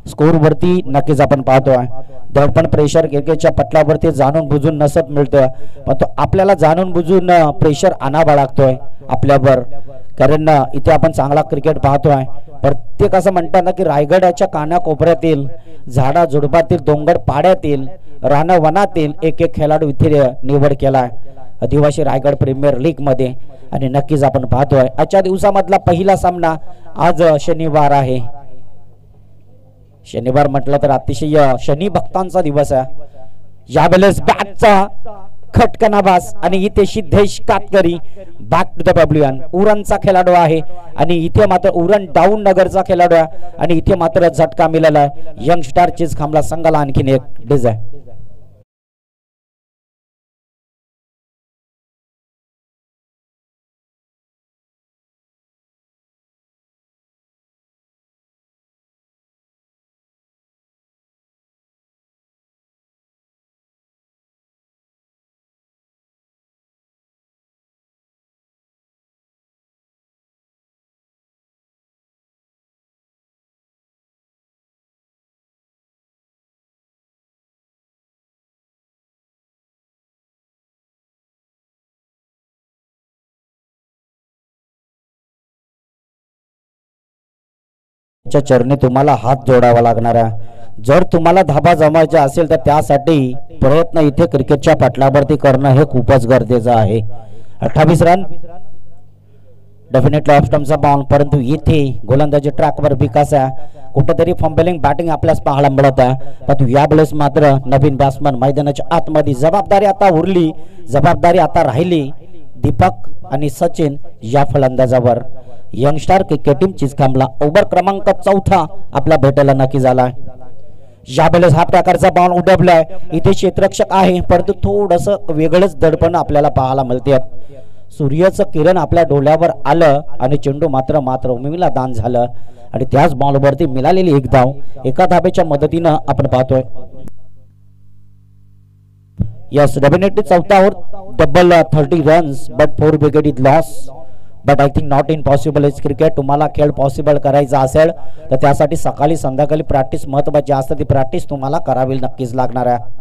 स्कोर वरती नक्कीच आपण पाहतोय दडपण प्रेशर क्रिकेटच्या पटलावरती जाणून बुजून नसत मिळतोय, पण तो आपल्याला जाणून बुजून प्रेशर आणावा लागतोय आपल्यावर, कारण इथे आपण चांगला क्रिकेट पाहतोय। प्रत्येक असं म्हणतात ना की रायगडाच्या कानाकोपऱ्यातील झाडा झुडपातील डोंगर पाड्यातील रान वनातील एक एक खेळाडू इथे निवड केलाय आदिवासी रायगड प्रीमियर लीग मध्ये। आणि नक्कीच आपण पाहतोय आजच्या दिवसामधला पहिला सामना आज शनिवार आहे। शनिवार म्हटलं तर अतिशय शनी भक्तांचा दिवस आहे। यावेळेस बॅटचा खटकनाबाज आणि इथे Siddhesh Katkari back to the pavilion उरणचा खेळाडू आहे आणि इथे मात्र उरण डाऊन नगरचा खेळाडू आहे आणि इथे मात्र झटका मिळाला आहे यंगस्टार चीज खांबला संघाला आणखीन एक डिझाय। चरणी तुम्हाला हात जोडावा लागणार आहे। जर तुम्हाला धाबा जमायचे असेल तर त्यासाठी प्रयत्न इथे क्रिकेटच्या पटलावरती करणं हे खूपच गरजेचं आहे। 28 रन डेफिनेटली ऑफ स्टंपचा बॉल, परंतु इथे गोलंदाजी ट्रॅकवर विकास आहे कुठेतरी फंबलिंग बॅटिंग आपल्यास पाहायला मिळत आहे, परंतु यावेळेस मात्र नवीन बॅट्समन मैदानाच्या आतमध्ये जबाबदारी आता उरली, जबाबदारी आता राहिली दीपक आणि सचिन या फलंदाजावर। यंगस्टार क्रिकेट टीम चिचखांबला ओव्हर क्रमांक 4 आपला भेटायला नक्की झाला। यावेळेस हा प्रकारचा बॉल उडवलाय इथे क्षेत्ररक्षक आहे, परंतु थोडस वेगळंच दडपण आपल्याला पाहायला मिळते। सूर्याचं किरण आपल्या डोळ्यावर आलं आणि चेंडू मात्र मातृभूमीला दान झालं आणि त्याच बॉलवरती मिळालेली एक धाव एका धाब्याच्या मदतीनं आपण पाहतोय। यस डेफिनेटली 4था over double 30 runs but 4 wicket loss, but I think not impossible is cricket. तुम्हाला खेळ पॉसिबल करायचा असेल तर त्यासाठी सकाळी संध्याकाळी प्रॅक्टिस महत्त्वाची असते, ती प्रॅक्टिस तुम्हाला करावी नक्कीच लागणार आहे।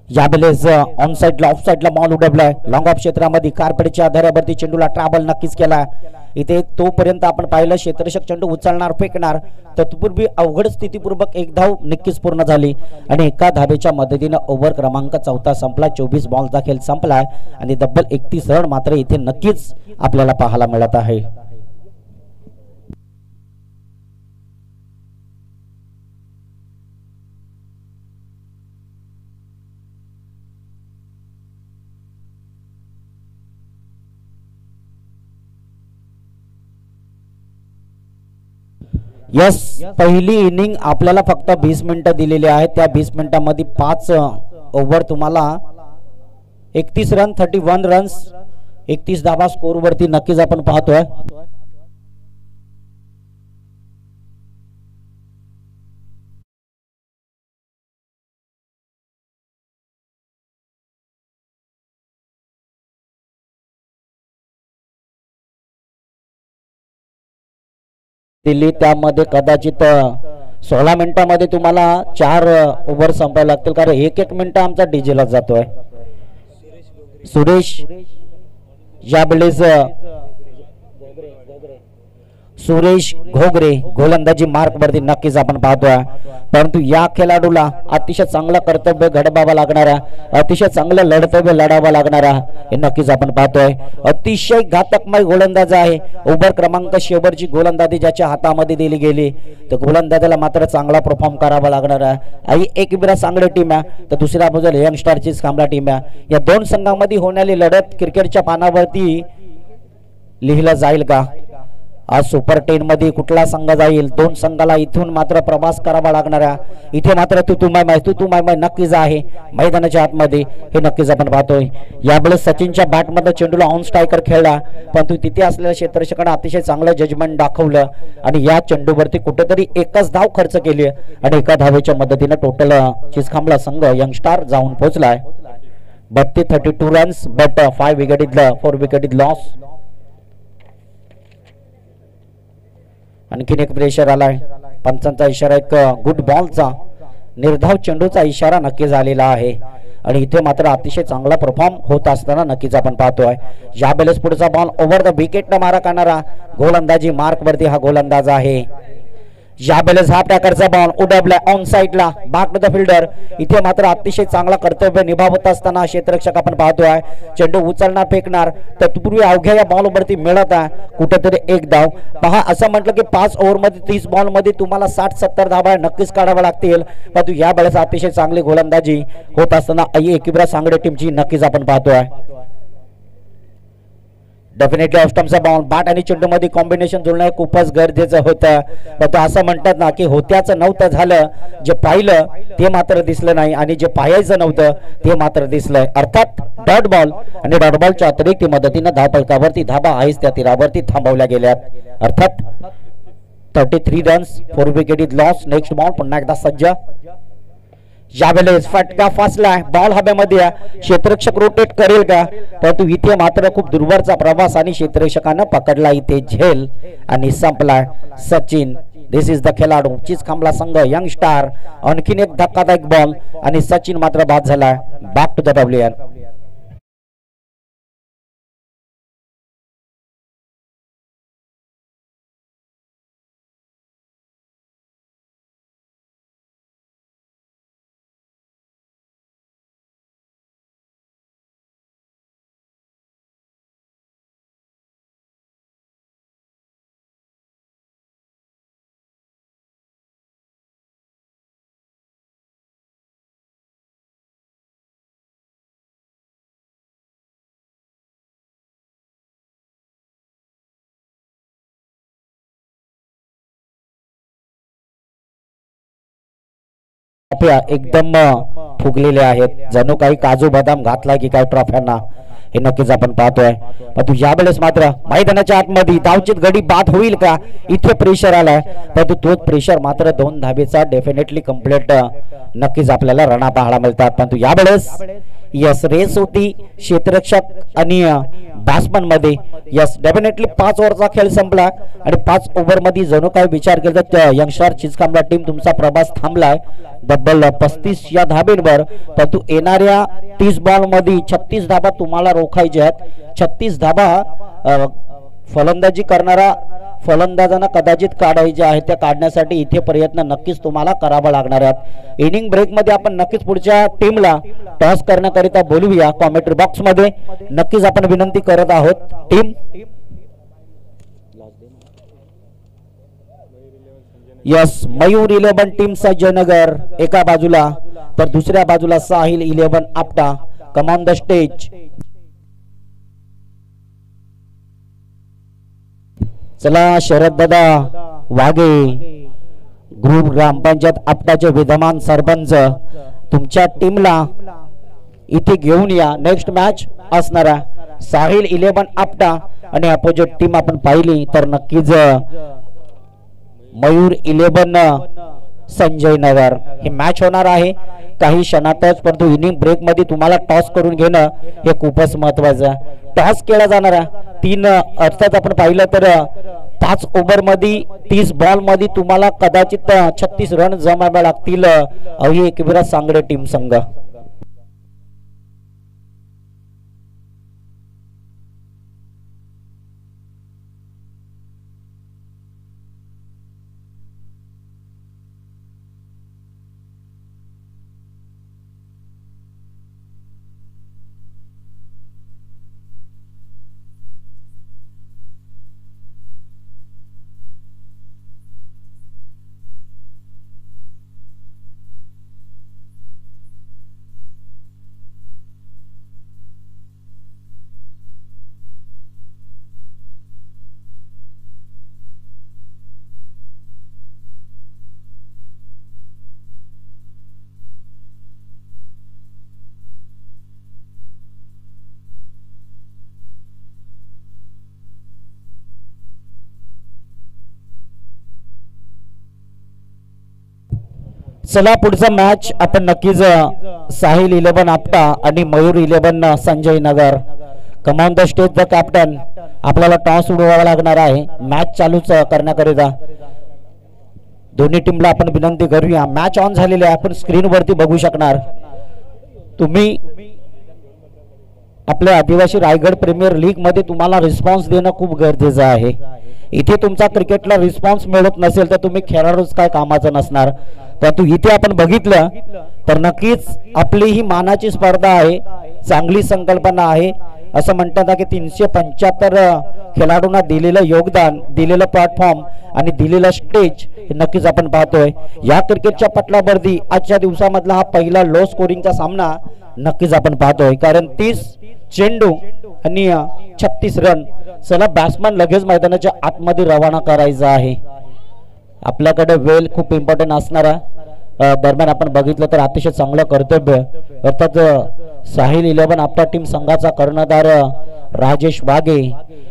यावेळेस ऑन साइडला ऑफ साइडला बॉल उडवलाय लॉंग ऑफ क्षेत्रामध्ये कारपेडच्या आधारावरती चेंडूला ट्रॅव्हल नक्कीच केला। इथे तोपर्यंत आपण पाहिलं क्षेत्ररक्षक चेंडू उचलणार फेकणार, तत्पूर्वी अवघड स्थितीपूर्वक एक धाव नक्कीच पूर्ण झाली आणि एका धावेच्या मदतीने ओव्हर क्रमांक 4 संपला। 24 बॉलचा खेळ संपलाय आणि डबल 31 रन मात्र इथे नक्कीच आपल्याला पाहायला मिळत आहे। यस पहिली इनिंग आपल्याला फक्त 20 मिनिटं दिलेली आहेत, त्या 20 मिनिटांमध्ये 5 ओव्हर तुम्हाला 31 रन 31 रन्स 31 धावा स्कोर वरती नक्कीच आपण पाहतोय। दिल्ली त्यामध्ये कदाचित 16 मिनिटांमध्ये तुम्हाला 4 ओव्हर संपायला लागतील, कारण एक मिनिट आमचा डीजेला जातोय। सुरेश यावेळेस सुरेश घोगरे गोलंदाजी मार्क वरती नक्कीच आपण पाहतोय, परंतु या खेळाडूला अतिशय चांगलं कर्तव्य घडवावं लागणार आहे, अतिशय चांगलं लढतव्य लढावं लागणार आहे हे नक्कीच आपण पाहतोय। अतिशय घातकमय गोलंदाज आहे, ओव्हर क्रमांक शेवटची गोलंदाजी ज्याच्या हातामध्ये दिली गेली तर गोलंदाजाला मात्र चांगला परफॉर्म करावा लागणार आहे। आई एक विरा चांगली टीम आहे तर दुसऱ्या बाजूला यंगस्टार चीज खांबला टीम आहे। या दोन संघांमध्ये होणारी लढत क्रिकेटच्या पानावरती लिहिलं जाईल का? आज सुपर 10 मध्ये कुठला संघ जाईल? दोन संघाला इथून मात्र प्रवास करावा लागणार आहे। इथे मात्र तू माय नक्कीच आहे मैदानाच्या आतमध्ये हे नक्कीच आपण पाहतोय। यावेळेस सचिनच्या बॅटमध्ये चेंडूला ऑन स्ट्रायकर खेळला, परंतु तिथे असलेल्या क्षेत्ररक्षकाने अतिशय चांगलं जजमेंट दाखवलं आणि या चेंडूवरती कुठेतरी एकच धाव खर्च केली आणि एका धावेच्या मदतीने टोटल चिचखांबला संघ यंगस्टार जाऊन पोहोचलाय। But 32 runs but 4 wicket loss. आणखीन एक प्रेशर आलाय पंचांचा इशारा एक गुड बॉलचा निर्धाव चेंडूचा इशारा नक्की झालेला आहे आणि इथे मात्र अतिशय चांगला परफॉर्म होत असताना नक्कीच आपण पाहतोय. या बेलेस पुढचा बॉल ओव्हर द विकेटनं मारा करणारा गोलंदाजी मार्क वरती हा गोलंदाज आहे. या बेलेस हा प्रकारचा बॉल उडवला ऑन साइडला बॅक टू द फिल्डर. इथे मात्र अतिशय चांगला कर्तव्य निभावत असताना क्षेत्ररक्षक आपण पाहतोय. चेंडू उचलणार फेकणार तत्पूर्वी अवघ्या या बॉल वरती मिळत आहे कुठेतरी एक धाव. पहा असं म्हटलं की 5 ओव्हर मध्ये 30 बॉल मध्ये तुम्हाला 60-70 धावा नक्कीच काढाव्या लागतील. परंतु या वेळेस अतिशय चांगली गोलंदाजी होत असताना एकिब्रा सांगडे टीमची नक्कीच आपण पाहतोय. डेफिनेटली ऑस्टमचा बॉल बॅट आणि चेंडू मध्ये कॉम्बिनेशन जुळणं खूपच गरजेचं होतं. पण असं म्हणतात ना की होत्याचं नव्हतं झालं, जे पाहिलं ते मात्र दिसलं नाही आणि जे पाहायचं नव्हतं ते मात्र दिसलंय. अर्थात डॉट बॉल आणि डॉट बॉलच्या अतिरिक्त मदतीनं धावफलकावरती धाबा आहेच त्या तीरावरती थांबवल्या गेल्यात. अर्थात 33 runs 4 wicket is loss. Next ball पुन्हा एकदा सज्ज. यावेळेस फटका फासलाय बॉल हवेमध्ये. क्षेत्ररक्षक रोटेट करेल का? परंतु इथे मात्र खूप दूरवरचा प्रवास आणि क्षेत्ररक्षकानं पकडला इथे झेल आणि संपलाय. सचिन दिस इज द खेळाडू चिचखांबला संघ यंग स्टार. आणखीन एक धक्कादायक बॉल आणि सचिन मात्र बाद झालाय. बॅक टू द डब्ल्यूएन. एकदम फुगलेले आहेत, जणू काही काजू बदाम घातला की काय ट्रॉफ्यांना, हे नक्कीच आपण पाहतोय. परंतु यावेळेस मात्र मैदानाच्या आतमध्ये धावचीत गडी बाद होईल का? इथे प्रेशर आलाय, परंतु तोच प्रेशर मात्र 2 धाबेचा डेफिनेटली कंप्लीट नक्कीच आपल्याला रणा पाहायला मिळतात. परंतु यावेळेस यस रेस होती क्षेत्ररक्षक आणि बॅट्समन मध्ये. यस डेफिनेटली 5 ओव्हरचा खेळ संपला आणि 5 ओव्हर मध्ये जणू काय विचार केला तर यंगस्टार चिचखांबला टीम तुमचा प्रवास थांबलाय डबल 35 या धाबेंवर. परंतु येणाऱ्या 30 बॉल मध्ये 36 धाबा तुम्हाला रोखायच्या आहेत. 36 धाबा फलंदाजी करणारा फलंदाजांना कदाचित काढायचे आहेत, त्या काढण्यासाठी इथे प्रयत्न नक्कीच तुम्हाला करावा लागणार आहेत. इनिंग ब्रेक मध्ये आपण नक्कीच पुढच्या टीमला टॉस करण्याकरिता बोलूया. कॉमेंट्री बॉक्स मध्ये नक्कीच आपण विनंती करत आहोत. Team yes Mayur 11 team Jaynagar एका बाजूला, तर दुसऱ्या बाजूला साहिल 11 आपटा. कम ऑन द स्टेज. चला शरद दादा वाघे ग्रुप ग्रामपंचायत आपटाचे विद्यमान सरपंच तुमच्या टीमला इथे घेऊन या. नेक्स्ट मॅच असणारा साहिल 11 आपटा आणि अपोजिट टीम आपण पाहिली तर नक्कीच मयूर 11 संजय नगर ही मॅच होणार आहे काही क्षणातच. परंतु इनिंग ब्रेक मध्ये तुम्हाला टॉस करून घेणं हे खूपच महत्वाचं. टॉस केला जाणारा 3 अर्थात आपण पाहिलं तर 5 ओव्हर मध्ये 30 बॉल मध्ये तुम्हाला कदाचित 36 रन जमायला लागतील. अवघी एकविरा सांगडे टीम संघ. चला पुढचा मॅच आपण नक्कीच साहिल 11 आपटा आणि Mayur 11 Sanjay Nagar. Come on the stage the captain. आपल्याला टॉस उडवावा लागणार आहे मॅच चालूच करण्याकरिता. दोन्ही टीमला आपण विनंती करूया, मॅच ऑन झालेली आहे, आपण स्क्रीनवरती बघू शकणार. तुम्ही आपल्या आदिवासी रायगड प्रीमियर लीग मध्ये तुम्हाला रिस्पॉन्स देणं खूप गरजेचं आहे. इथे तुमचा क्रिकेटला रिस्पॉन्स मिळत नसेल तर तुम्ही खेळाडूच काय कामाचं नसणार. परंतु इथे आपण बघितलं तर नक्कीच आपली ही मानाची स्पर्धा आहे, चांगली संकल्पना आहे. असं म्हणतात की 375 खेळाडूंना दिलेलं योगदान, दिलेलं प्लॅटफॉर्म आणि दिलेलं स्टेज हे नक्कीच आपण पाहतोय. या क्रिकेटच्या पटलावरती आजच्या दिवसामधला हा पहिला लो स्कोरिंगचा सामना नक्कीच आपण पाहतोय, कारण 30 चेंडू आणि 36 रन. चला बॅट्समन लगेच मैदानाच्या आतमध्ये रवाना करायचा आहे. आपल्याकडे वेळ खूप इम्पॉर्टंट असणारा दरम्यान आपण बघितलं तर अतिशय चांगलं कर्तव्य अर्थात साहिल 11 आपल्या टीम संघाचा कर्णधार राजेश वाघे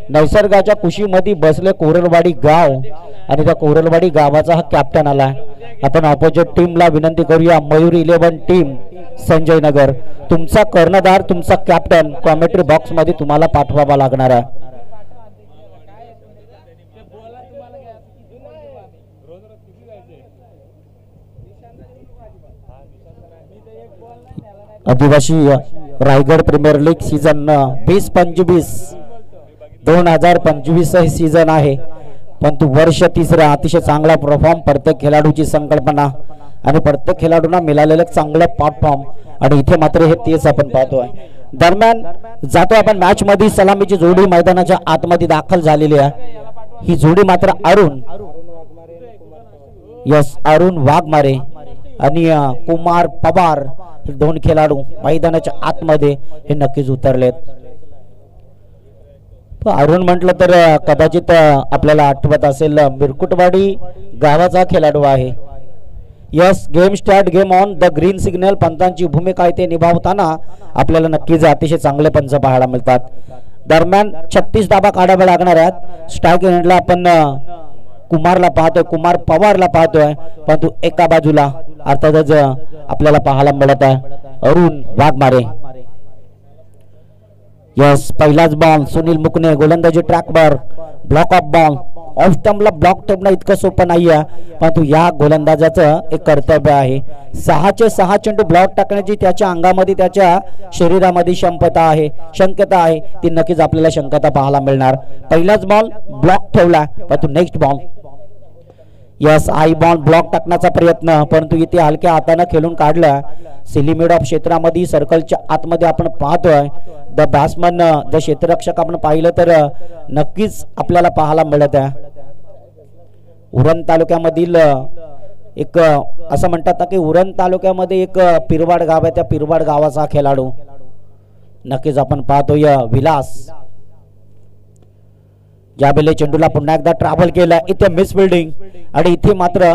नैसर्गाच्या कुशीमध्ये बसले कोरलवाडी गाव आणि त्या कोरलवाडी गावाचा हा कॅप्टन आला. आपण ऑपोजिट टीमला विनंती करूया, मयूर 11 टीम संजय नगर, तुमचा कर्णधार तुमचा कॅप्टन कॉमेंट्री बॉक्स मध्ये तुम्हाला पाठवावा लागणार आहे. आदिवासी रायगड प्रीमियर लीग सीझन 20-25 2025 हे सीझन आहे, परंतु वर्ष तिसरा अतिशय चांगला परफॉर्म, प्रत्येक खेळाडूची संकल्पना आणि प्रत्येक खेळाडूंना मिळालेलं चांगलं प्लॅटफॉर्म आणि इथे मात्र हे तेच आपण पाहतोय. दरम्यान जातो आपण मॅच मध्ये. सलामीची जोडी मैदानाच्या आतमध्ये दाखल झालेली आहे. ही जोडी मात्र अरुण वाघमारे आणि कुमार पवार हे दोन खेळाडू मैदानाच्या आतमध्ये हे नक्कीच उतरलेत. अरुण म्हटलं तर कदाचित आपल्याला आठवत असेल मिरकुटवाडी गावाचा खेळाडू आहे. Yes, game start, game on, the green signal पंचांची भूमिका इथे निभावताना आपल्याला नक्कीच अतिशय चांगले पंच पाहायला मिळतात. दरम्यान 36 धाबा काढाव्या लागणार आहेत. स्ट्राईक एंडला आपण कुमारला पाहतोय, कुमार पवारला पाहतोय, परंतु एका बाजूला अर्थातच आपल्याला पाहायला मिळत आहे अरुण वाघमारे. यस, पहिलाच बॉल सुनील मुकणे गोलंदाजी ट्रॅकवर, ब्लॉक ऑफ बॉल. ऑफ स्टंपला ब्लॉक ठेवणं इतकं सोपं नाही आहे, परंतु या गोलंदाजाचं एक कर्तव्य आहे. 6चे 6 चेंडू ब्लॉक टाकण्याची त्याच्या अंगामध्ये त्याच्या शरीरामध्ये शक्यता आहे ती नक्कीच आपल्याला शक्यता पाहायला मिळणार. पहिलाच बॉल ब्लॉक ठेवला, परंतु next ball yes eye ball block टाकण्याचा प्रयत्न, परंतु इथे हलक्या हाताने खेळून काढला. सिलिमिड ऑफ क्षेत्रामध्ये सर्कलच्या आतमध्ये आपण पाहतोय द बॅट्समन, द क्षेत्ररक्षक आपण पाहिलं तर नक्कीच आपल्याला पाहायला मिळत आहे. उरण तालुक्यामधील एक असं म्हणतात की उरण तालुक्यामध्ये एक पिरवाड गाव आहे, त्या पिरवाड गावाचा खेळाडू नक्कीच आपण पाहतोय विलास. यावेळी चेंडूला पुन्हा एकदा ट्रॅव्हल केला, इथे मिस फिल्डिंग आणि इथे मात्र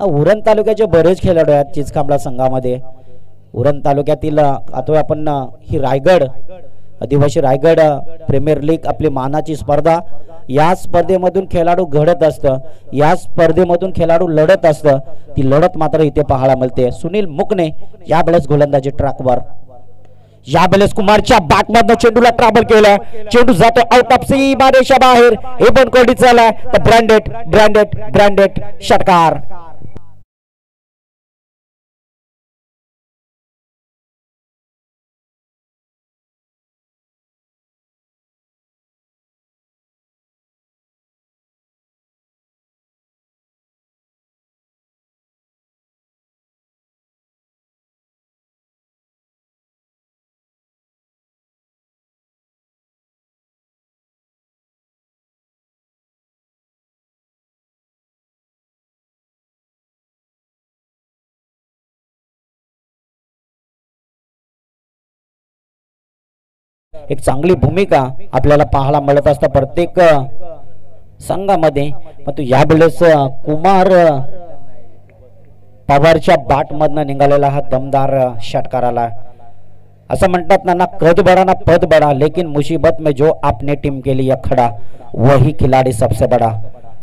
उरण तालुक्याचे बरेच खेळाडू आहेत चिचखांबला संघामध्ये. उरण तालुक्यातील आता आपण ही रायगड आदिवासी रायगड प्रीमियर लीग आपली मानाची स्पर्धा, या स्पर्धेमधून खेळाडू घडत असतं, या स्पर्धेमधून खेळाडू लढत असतं, ती लढत मात्र इथे पाहायला मिळते. सुनील मुकणे यावेळेस गोलंदाजी ट्रॅकवर, यावेळेस कुमारच्या बॅटमधनं चेंडूला ट्रॅव्हल केला, चेंडू जातो आउट ऑफ सीमारेषा बाहेर. हे पण कोडी चालला तर ब्रँडेड षटकार. एक चांगली भूमिका आपल्याला पाहायला मिळत असतं प्रत्येक संघामध्ये. परंतु यावेळेस कुमार पवारच्या बॅटमधनं निघालेला हा दमदार षटकार आला. असं म्हणतात ना, कद बडा ना पद बडा, लेकिन मुसीबत में जो आपने टीम के लिए खड़ा वही खिलाडी सबसे बडा.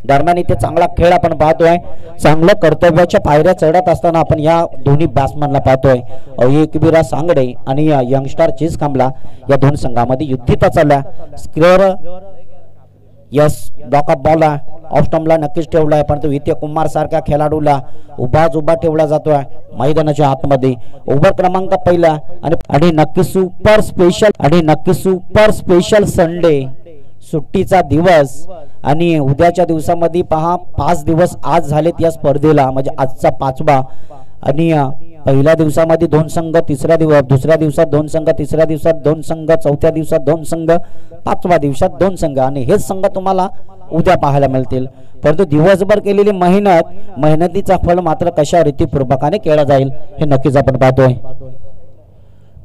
दरम्यान इथे चांगला खेळ आपण पाहतोय, चांगलं कर्तव्याच्या पायऱ्या चढत असताना आपण या दोन्ही बॅट्समॅनला पाहतोय. एकवीरा सांगडे आणि यंगस्टार चिचखांबला या दोन संघामध्ये युद्धिता चालल्या. Square yes, block off ball ऑफस्टंपला नक्कीच ठेवलाय, परंतु इथे कुमार सारख्या खेळाडूला उभा ठेवला जातोय मैदानाच्या आतमध्ये. ओव्हर क्रमांक पहिला आणि नक्की सुपर स्पेशल संडे सुट्टीचा दिवस आणि उद्याच्या दिवसामध्ये पहा 5 दिवस आज झालेत या स्पर्धेला, म्हणजे आजचा 5वा आणि पहिल्या दिवसामध्ये 2 संघ, दुसऱ्या दिवसात 2 संघ, तिसऱ्या दिवसात 2 संघ, चौथ्या दिवसात 2 संघ, 5व्या दिवसात 2 संघ आणि हेच संघ तुम्हाला उद्या पाहायला मिळतील. परंतु दिवसभर केलेली मेहनतीचा फळ मात्र कशा रीतीपूर्वकाने केला जाईल हे नक्कीच आपण पाहतोय.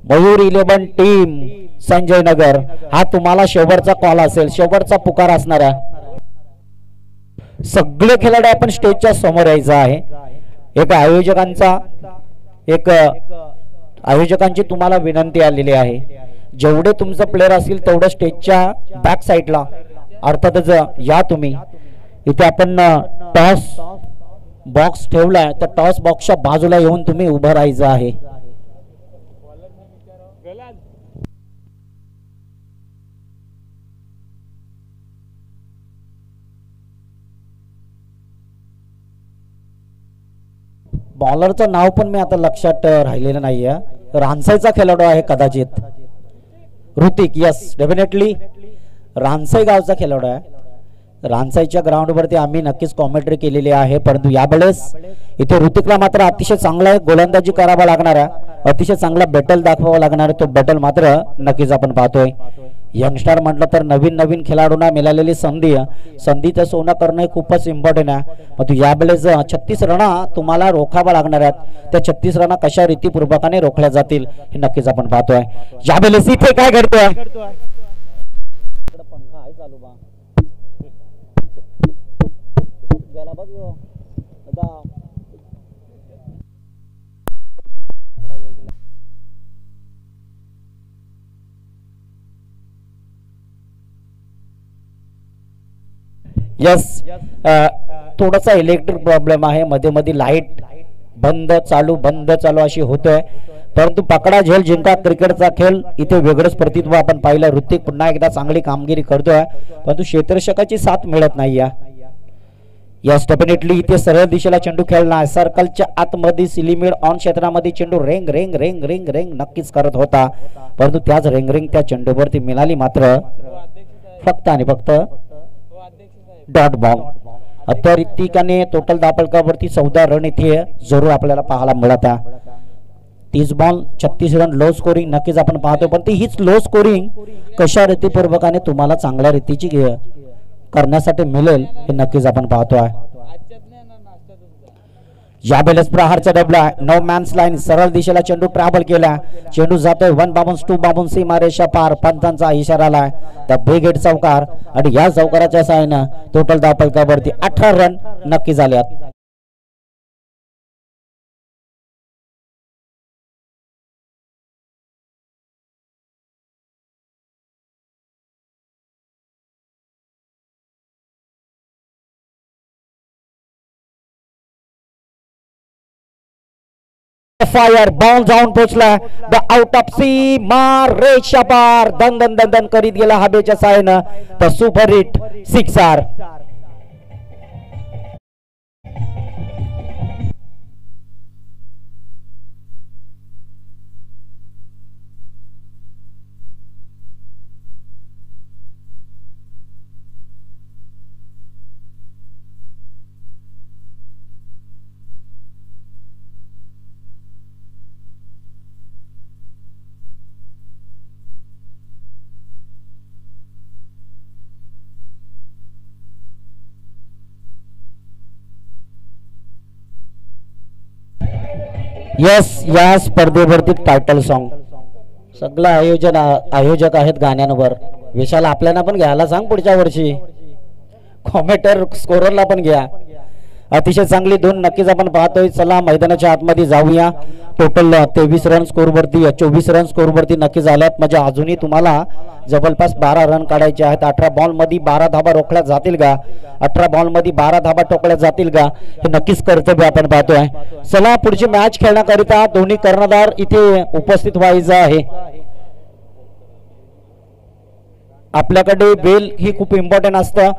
मयूर 11 टीम संजय नगर, हा तुम्हाला शेवटचा कॉल असेल, शेवटचा पुकार असणार आहे. सगळे खेळाडू आपण स्टेजच्या समोर यायचं आहे. आयोजकांची तुम्हाला विनंती आलेली आहे, जेवढे तुमचं प्लेयर असतील तेवढं स्टेजच्या बॅक साईडला अर्थातच या तुम्ही. इथे आपण टॉस बॉक्स ठेवलाय, तर टॉस बॉक्सच्या बाजूला येऊन तुम्ही उभं राहायचं आहे. बॉलरचं नाव पण मी आता लक्षात राहिलेलं नाहीये. रानसाईचा खेळाडू आहे कदाचित, ऋतिक. यस, डेफिनेटली रानसाई गावचा खेळाडू आहे. रानसाईच्या ग्राउंडवरती आम्ही नक्कीच कॉमेंट्री केलेली आहे, परंतु यावेळेस इथे ऋतिकला मात्र अतिशय चांगला गोलंदाजी करावा लागणार आहे, अतिशय चांगला बॅटल दाखवावा लागणार आहे. तो बॅटल मात्र नक्कीच आपण पाहतोय. यंगस्टर म्हटलं तर नवीन खेळाडूंना मिळालेली संधीचं सोनं करणं हे खूपच इम्पॉर्टंट आहे. मग यावेळेस 36 रना तुम्हाला रोखावा लागणार आहेत. त्या 36 रना कशा रीतीपूर्वकाने रोखल्या जातील हे नक्कीच आपण पाहतोय. यावेळेस इथे काय घडतोय, पंखा आहे चालू बा गेला बघ यस. थोडासा इलेक्ट्रिक प्रॉब्लेम आहे, मध्ये लाईट बंद चालू अशी होतोय. परंतु पकडा झेल जिंका क्रिकेटचा खेळ इथे वेगळंच प्रतित्व आपण पाहिलं. ऋतिक पुन्हा एकदा चांगली कामगिरी करतोय, परंतु क्षेत्ररक्षकाची साथ मिळत नाही. यस, डेफिनेटली इथे सरळ दिशेला चेंडू खेळला, सर्कलच्या आतमध्ये सिलिमिड ऑन क्षेत्रामध्ये चेंडू रेंग रेंग रेंग रेंग रेंग नक्कीच करत होता, परंतु त्याच रेंग रेंग त्या चेंडूवरती मिळाली मात्र फक्त आणि फक्त डॉट बॉल. अत्यारितिकाने टोटल धापलकावरती 14 रन इथे जरूर आपल्याला पाहायला मिळत. 30 बॉल 36 रन लो स्कोरिंग नक्कीच आपण पाहतो, पण हीच लो स्कोरिंग कशा रीतीपूर्वकाने तुम्हाला चांगल्या रीतीची करण्यासाठी मिळेल हे नक्कीच आपण पाहतोय. यावेळेस प्रहारचा डबला, नो मॅन्स लाईन, सरळ दिशेला चेंडू ट्रॅव्हल केला, चेंडू जातोय 1 बाउन्स 2 बाउन्स सीमारेषा पार. पंचांचा इशारा आलाय त्या बिग हिट चौकार आणि या चौकाराच्या साहाय्याने टोटल धापलकावरती 18 रन नक्की झाल्यात. फायर बॉल जाऊन पोहोचला द आउट ऑफ सीमा रेषा पार. दन दन दन दन करीत गेला हवेच्या साहाय्यानं द सुपर हिट 6 यस. या स्पर्धेवरती टायटल सॉन्ग सगळं आयोजक आहेत गाण्यांवर. विशाल आपल्याला पण घ्यायला सांग पुढच्या वर्षी, कॉमेंटर स्कोररला पण घ्या. अतिशय चांगली 2 नक्कीच आपण पाहतोय. चला मैदानाच्या आतमध्ये जाऊया. टोटल 23 रन स्कोरवरती 24 रन स्कोरवरती नक्की झाल्यात, म्हणजे अजूनही तुम्हाला जवळपास 12 रन काढायचे आहेत. 18 बॉल मध्ये 12 धाबा रोखल्या जातील का, 18 बॉल मध्ये 12 धाबा टोकल्या जातील का, हे नक्कीच कर्तव्य आपण पाहतोय. चला पुढची मॅच खेळण्याकरिता दोन्ही कर्णधार इथे उपस्थित व्हायचं आहे. आपल्याकडे बेल ही खूप इम्पॉर्टंट असतं.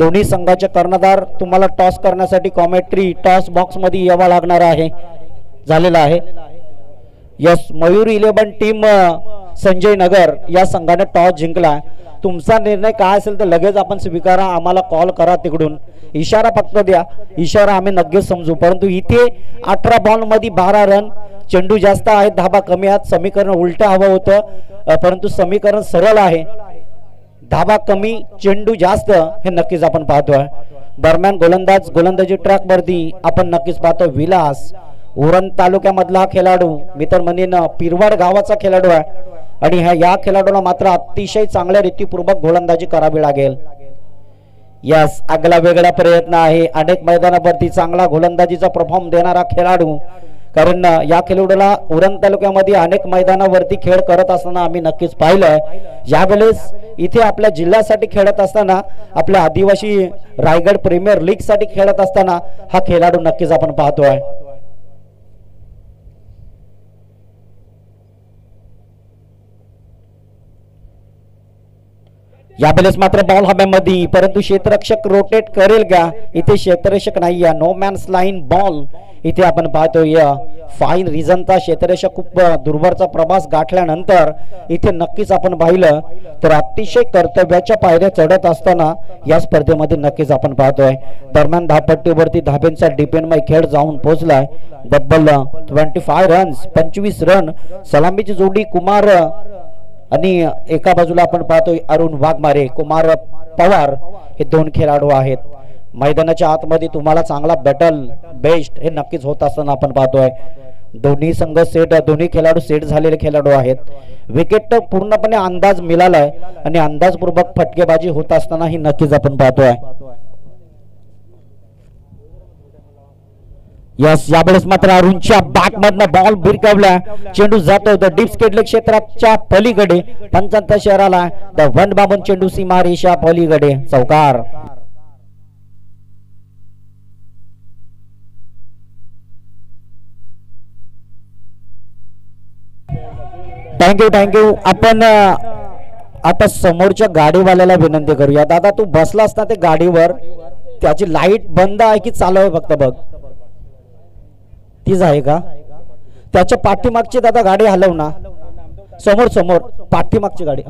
दोन्ही संघाचे कर्णधार तुम्हाला टॉस करण्यासाठी कॉमेंट्री टॉस बॉक्स मध्ये यावा लागणार आहे झालेला आहे. यस, मयूर 11 टीम संजय नगर या संघाने टॉस जिंकला. तुमचा निर्णय काय असेल तर लगेच आपण स्वीकारा, आम्हाला कॉल करा, तिकडून इशारा फक्त द्या, इशारा आम्ही नक्कीच समजू. परंतु इथे 18 बॉल मध्ये 12 रन, चेंडू जास्त आहेत, धाबा कमी आहेत. समीकरण उलट हवं होतं परंतु समीकरण सरळ आहे. धाबा कमी, चेंडू जास्त, हे नक्कीच आपण पाहतोय. दरम्यान गोलंदाजी ट्रॅक वरती आपण नक्कीच पाहतो विलास, उरण तालुक्यामधला हा खेळाडू, मी तर म्हणेन पिरवाड गावाचा खेळाडू आहे आणि या खेळाडूला मात्र अतिशय चांगल्या रीतीपूर्वक गोलंदाजी करावी लागेल. यस, आगला वेगळा प्रयत्न आहे. अनेक मैदानावरती चांगला गोलंदाजीचा परफॉर्म देणारा खेळाडू, कारण या खेळाडूला उरण तालुक्यामध्ये अनेक मैदानावरती खेळ करत असताना आम्ही नक्कीच पाहिलंय. यावेळेस इथे आपल्या जिल्ह्यासाठी खेळत असताना, आपल्या आदिवासी रायगड प्रीमियर लीग साठी खेळत असताना हा खेळाडू नक्कीच आपण पाहतोय. यावेळेस मात्र बॉल हवेमध्ये, परंतु क्षेत्ररक्षक रोटेट करेल का? इथे क्षेत्ररक्षक नाही आहे. नो मॅन्स लाईन बॉल इथे आपण पाहतोय. फाईन रिझनचा क्षेत्ररक्षक खूप दूरवरचा प्रवास गाठल्यानंतर इथे नक्कीच आपण पाहिलं तर अतिशय कर्तव्याच्या पायऱ्या चढत असताना या स्पर्धेमध्ये नक्कीच आपण पाहतोय. दरम्यान धावपट्टीवरती धाब्यांचा डिपेंडमय खेळ जाऊन पोहोचलाय. Double 25 runs, 25 run. सलामीची जोडी कुमार आणि एका बाजूला आपण पाहतोय अरुण वाघमारे, कुमार पवार, हे दोन खेळाडू आहेत. मैदानाच्या आतमध्ये तुम्हाला चांगला बॅटल बेस्ट हे नक्कीच होत असताना आपण पाहतोय. दोन्ही संघ सेट, दोन्ही खेळाडू सेट झालेले खेळाडू आहेत. विकेट पूर्णपणे अंदाज मिळालाय आणि अंदाजपूर्वक फटकेबाजी होत असताना ही नक्कीच आपण पाहतोय. यस, यावेळेस मात्र अरुणच्या बॅट मधनं बॉल भिरकावला, चेंडू जातो द डीप स्केटले क्षेत्राच्या पलीकडे 75 शहराला. द वन बाबून चेंडू सीमारेषा पलीकडे, चौकार. थँक्यू. आपण आता समोरच्या गाडीवाल्याला विनंती करूया. दादा, तू बसला असता ते गाडीवर, त्याची लाईट बंद आहे की चालू आहे फक्त बघ. तीच आहे का? त्याच्या पाठीमागची दादा गाडी हलव ना, समोर पाठीमागची गाडी.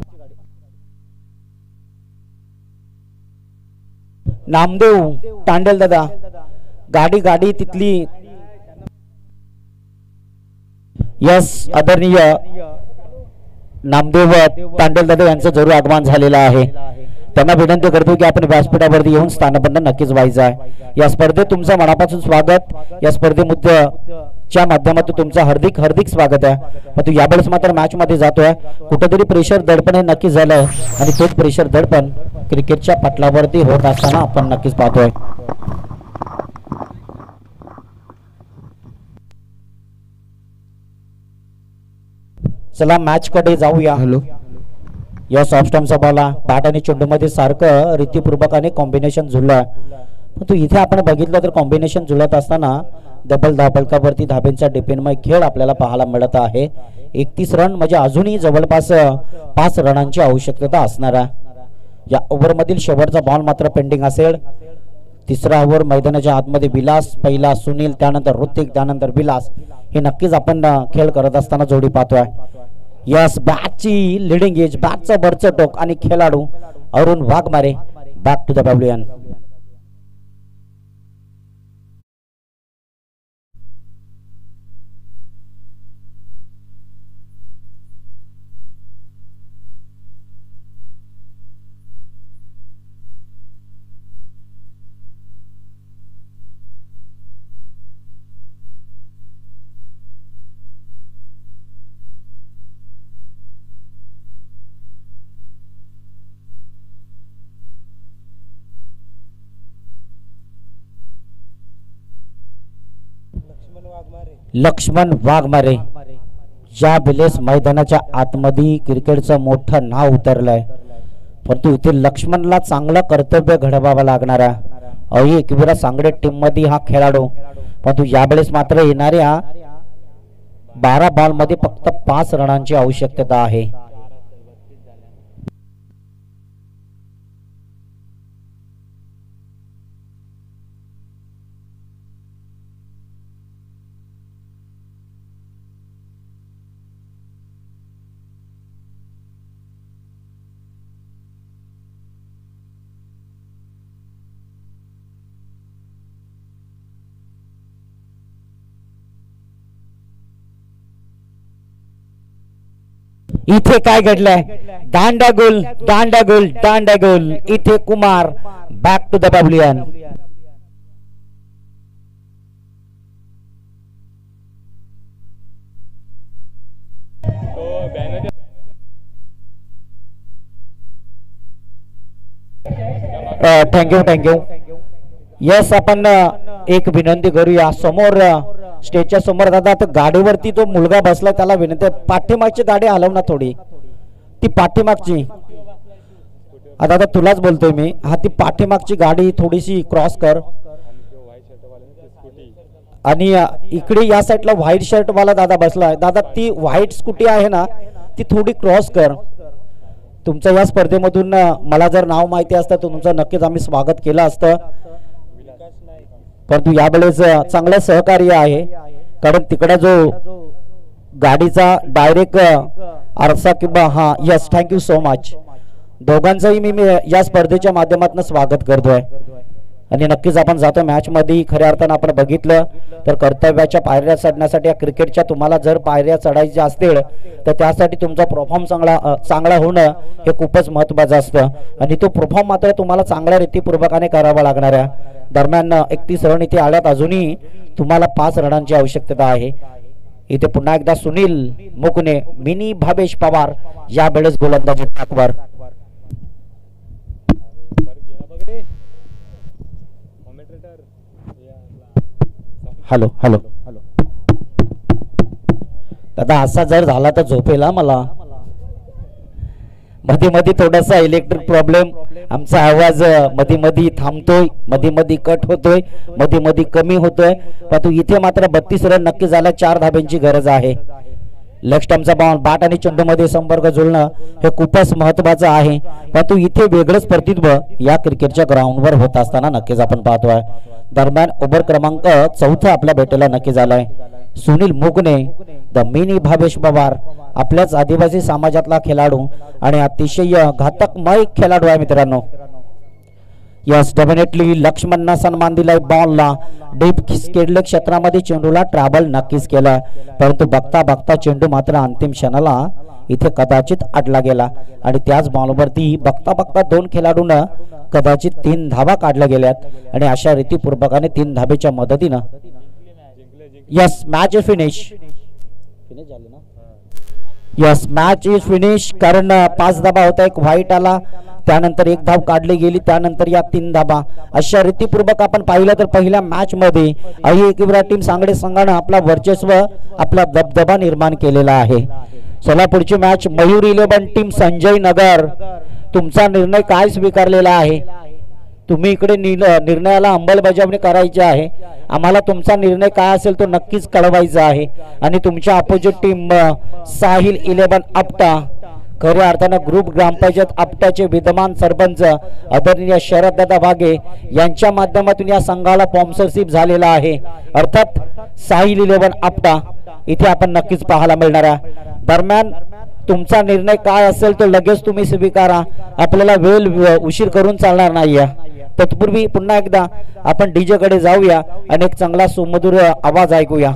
नामदेव तांडेल दादा, गाडी तिथली. यस, आदरणीय नामदेव तांडेल दादा यांचं जरूर आगमन झालेलं आहे. त्यांना विनंती करतो की आपण व्यासपीठावरती येऊन स्थानबंधन नक्कीच व्हायचं आहे. या स्पर्धेत तुमचं मनापासून स्वागत. या स्पर्धेच्या माध्यमातून तुमचं हार्दिक स्वागत आहे. परंतु यावेळेस मात्र मॅच मध्ये जातोय, कुठेतरी प्रेशर दडपण हे नक्कीच झालंय आणि तोच प्रेशर दडपण क्रिकेटच्या पटलावरती होत असताना आपण नक्कीच पाहतोय. चला मॅच कडे जाऊया. हॅलो, या सॉफ्टमचा बॉला बॅट आणि चेंडू मध्ये सारखं रीतीपूर्वक आणि कॉम्बिनेशन झुललं. परंतु इथे आपण बघितलं तर कॉम्बिनेशन झुलत असताना डबल धाबलकावरती धाब्यांचा डिपेंडमय खेळ आपल्याला पाहायला मिळत आहे. 31 रन म्हणजे अजूनही जवळपास 5 रनांची आवश्यकता असणार आहे. या ओव्हरमधील शेवटचा बॉल मात्र पेंडिंग असेल. तिसरा ओव्हर मैदानाच्या आतमध्ये विलास, पहिला सुनील, त्यानंतर ऋतिक, त्यानंतर विलास, हे नक्कीच आपण खेळ करत असताना जोडी पाहतोय. यस, बॅटची लिडिंग एज, बॅटचा वरचं टोक आणि खेळाडू Arun Waghmare back to the pavilion. Laxman Waghmare ज्या वेळेस मैदानाच्या आतमध्ये क्रिकेटचं मोठं नाव उतरलंय, परंतु इथे लक्ष्मणला चांगलं कर्तव्य घडवावं लागणार आहे. एकविरा सांगडे टीम मध्ये हा खेळाडू, परंतु यावेळेस मात्र येणाऱ्या 12 बॉल मध्ये फक्त 5 रनांची आवश्यकता आहे. इथे काय घडलंय? दांडागोल दांडागोल दांडागोल. इथे Kumar back to the pavilion. Thank you. Yes, आपण एक विनंती करूया. समोर स्टेजच्या समोर दादा आता गाडीवरती तो मुलगा बसला, त्याला विनंती, पाठीमागची गाडी हलव ना थोडी, ती पाठीमागची. आता तुलाच बोलतोय मी. हा, ती पाठीमागची गाडी थोडीशी क्रॉस कर. आणि इकडे या साईडला व्हाईट शर्ट वाला दादा बसलाय. दादा ती व्हाईट स्कूटी आहे ना, ती थोडी क्रॉस कर. तुमच्या या स्पर्धेमधून मला जर नाव माहिती असतं तर तुमचं नक्कीच आम्ही स्वागत केलं असतं, परंतु यावेळेस चांगलं सहकार्य आहे. कारण तिकडे जो गाडीचा डायरेक्ट आरसा किंवा हा, यस, थँक्यू सो मच. दोघांचंही मी या स्पर्धेच्या माध्यमातून स्वागत करतोय. आणि नक्कीच आपण जातो मॅच मध्ये. खऱ्या अर्थानं आपण बघितलं तर कर्तव्याच्या पायऱ्या चढण्यासाठी या क्रिकेटच्या तुम्हाला जर पायऱ्या चढायच्या असतील तर त्यासाठी तुमचा परफॉर्म चांगला होणं हे खूपच महत्त्वाचं असतं. आणि तो परफॉर्म मात्र तुम्हाला चांगल्या रीतीपूर्वकाने करावा लागणार आहे. दरम्यान 31 रन इथे आल्यात. अजूनही तुम्हाला 5 रनांची आवश्यकता आहे. इथे पुन्हा एकदा सुनील मुकणे, मिनी भावेश पवार यावेळेस गोलंदाजी टाकवर. हॅलो हॅलो दादा, असा जर झाला तर झोपेला मला. मध्ये मध्ये थोडासा इलेक्ट्रिक प्रॉब्लेम, आमचा आवाज मध्ये मध्ये थांबतोय, मध्ये मध्ये कट होतोय, मध्ये मध्ये कमी होतोय. परंतु इथे मात्र 32 रन नक्की झाला. 4 धाब्यांची गरज आहे. लेग स्टंपचा बॉल बॅट आणि चेंडू मध्ये संपर्क जुळणं हे खूपच महत्वाचं आहे. परंतु इथे वेगळंच प्रतित्व या क्रिकेटच्या ग्राउंडवर होत असताना नक्कीच आपण पाहतोय. दरम्यान ओव्हर क्रमांक 4 आपल्या भेटीला नक्की झालाय. सुनील मुगणे, द मिनी भावेश पवार, आपल्याच आदिवासी समाजातला खेळाडू आणि अतिशय घातकमय खेळाडू आहे मित्रांनो. यस, डेफिनेटली लक्ष्मणना सन्मान दिलाय. बॉलला डीप खेळले क्षेत्रामध्ये चेंडूला ट्रॅव्हल नक्कीच केला, परंतु बघता बघता चेंडू मात्र अंतिम क्षणाला इथे कदाचित अडला गेला. आणि त्याच बॉलवरती बघता बघता 2 खेळाडूंना कदाचित 3 धावा काढल्या गेल्यात. आणि अशा रीतीपूर्वकाने 3 धाबेच्या मदतीनं यस, मॅच इज फिनिश झाली ना. Yes, match is finish. कारण 5 धाबा होता, एक व्हाईट आला, त्यानंतर 1 धाव काढली गेली, त्यानंतर या 3 धाबा. अशा रीतीपूर्वक आपण पाहिलं तर पहिल्या मॅच मध्ये अहिकिवरा टीम सांगडे संघाने आपला वर्चस्व, आपला दबदबा निर्माण केलेला आहे. चला पुढची मॅच मयूर 11 टीम संजय नगर. तुमचा निर्णय काय स्वीकारलेला आहे? तुम्ही इकडे निर्णयाला अंमलबजावणी करायची आहे. आम्हाला तुमचा निर्णय काय असेल तो नक्कीच कळवायचा आहे. आणि तुमच्या अपोजिट टीम साहिल 11 आपटा, खऱ्या अर्थानं ग्रुप ग्रामपंचायत आपट्याचे विद्यमान सरपंच आदरणीय शरददादा वाघे यांच्या माध्यमातून या संघाला स्पॉन्सरशिप झालेला आहे. अर्थात साहिल 11 आपटा इथे आपण नक्कीच पाहायला मिळणार आहे. दरम्यान तुमचा निर्णय काय असेल तो लगेच तुम्ही स्वीकारा. आपल्याला वेळ उशीर करून चालणार नाहीये. तत्पूर्वी पुन्हा एकदा आपण डीजे कडे जाऊया आणि एक चांगला सुमधुर आवाज ऐकूया.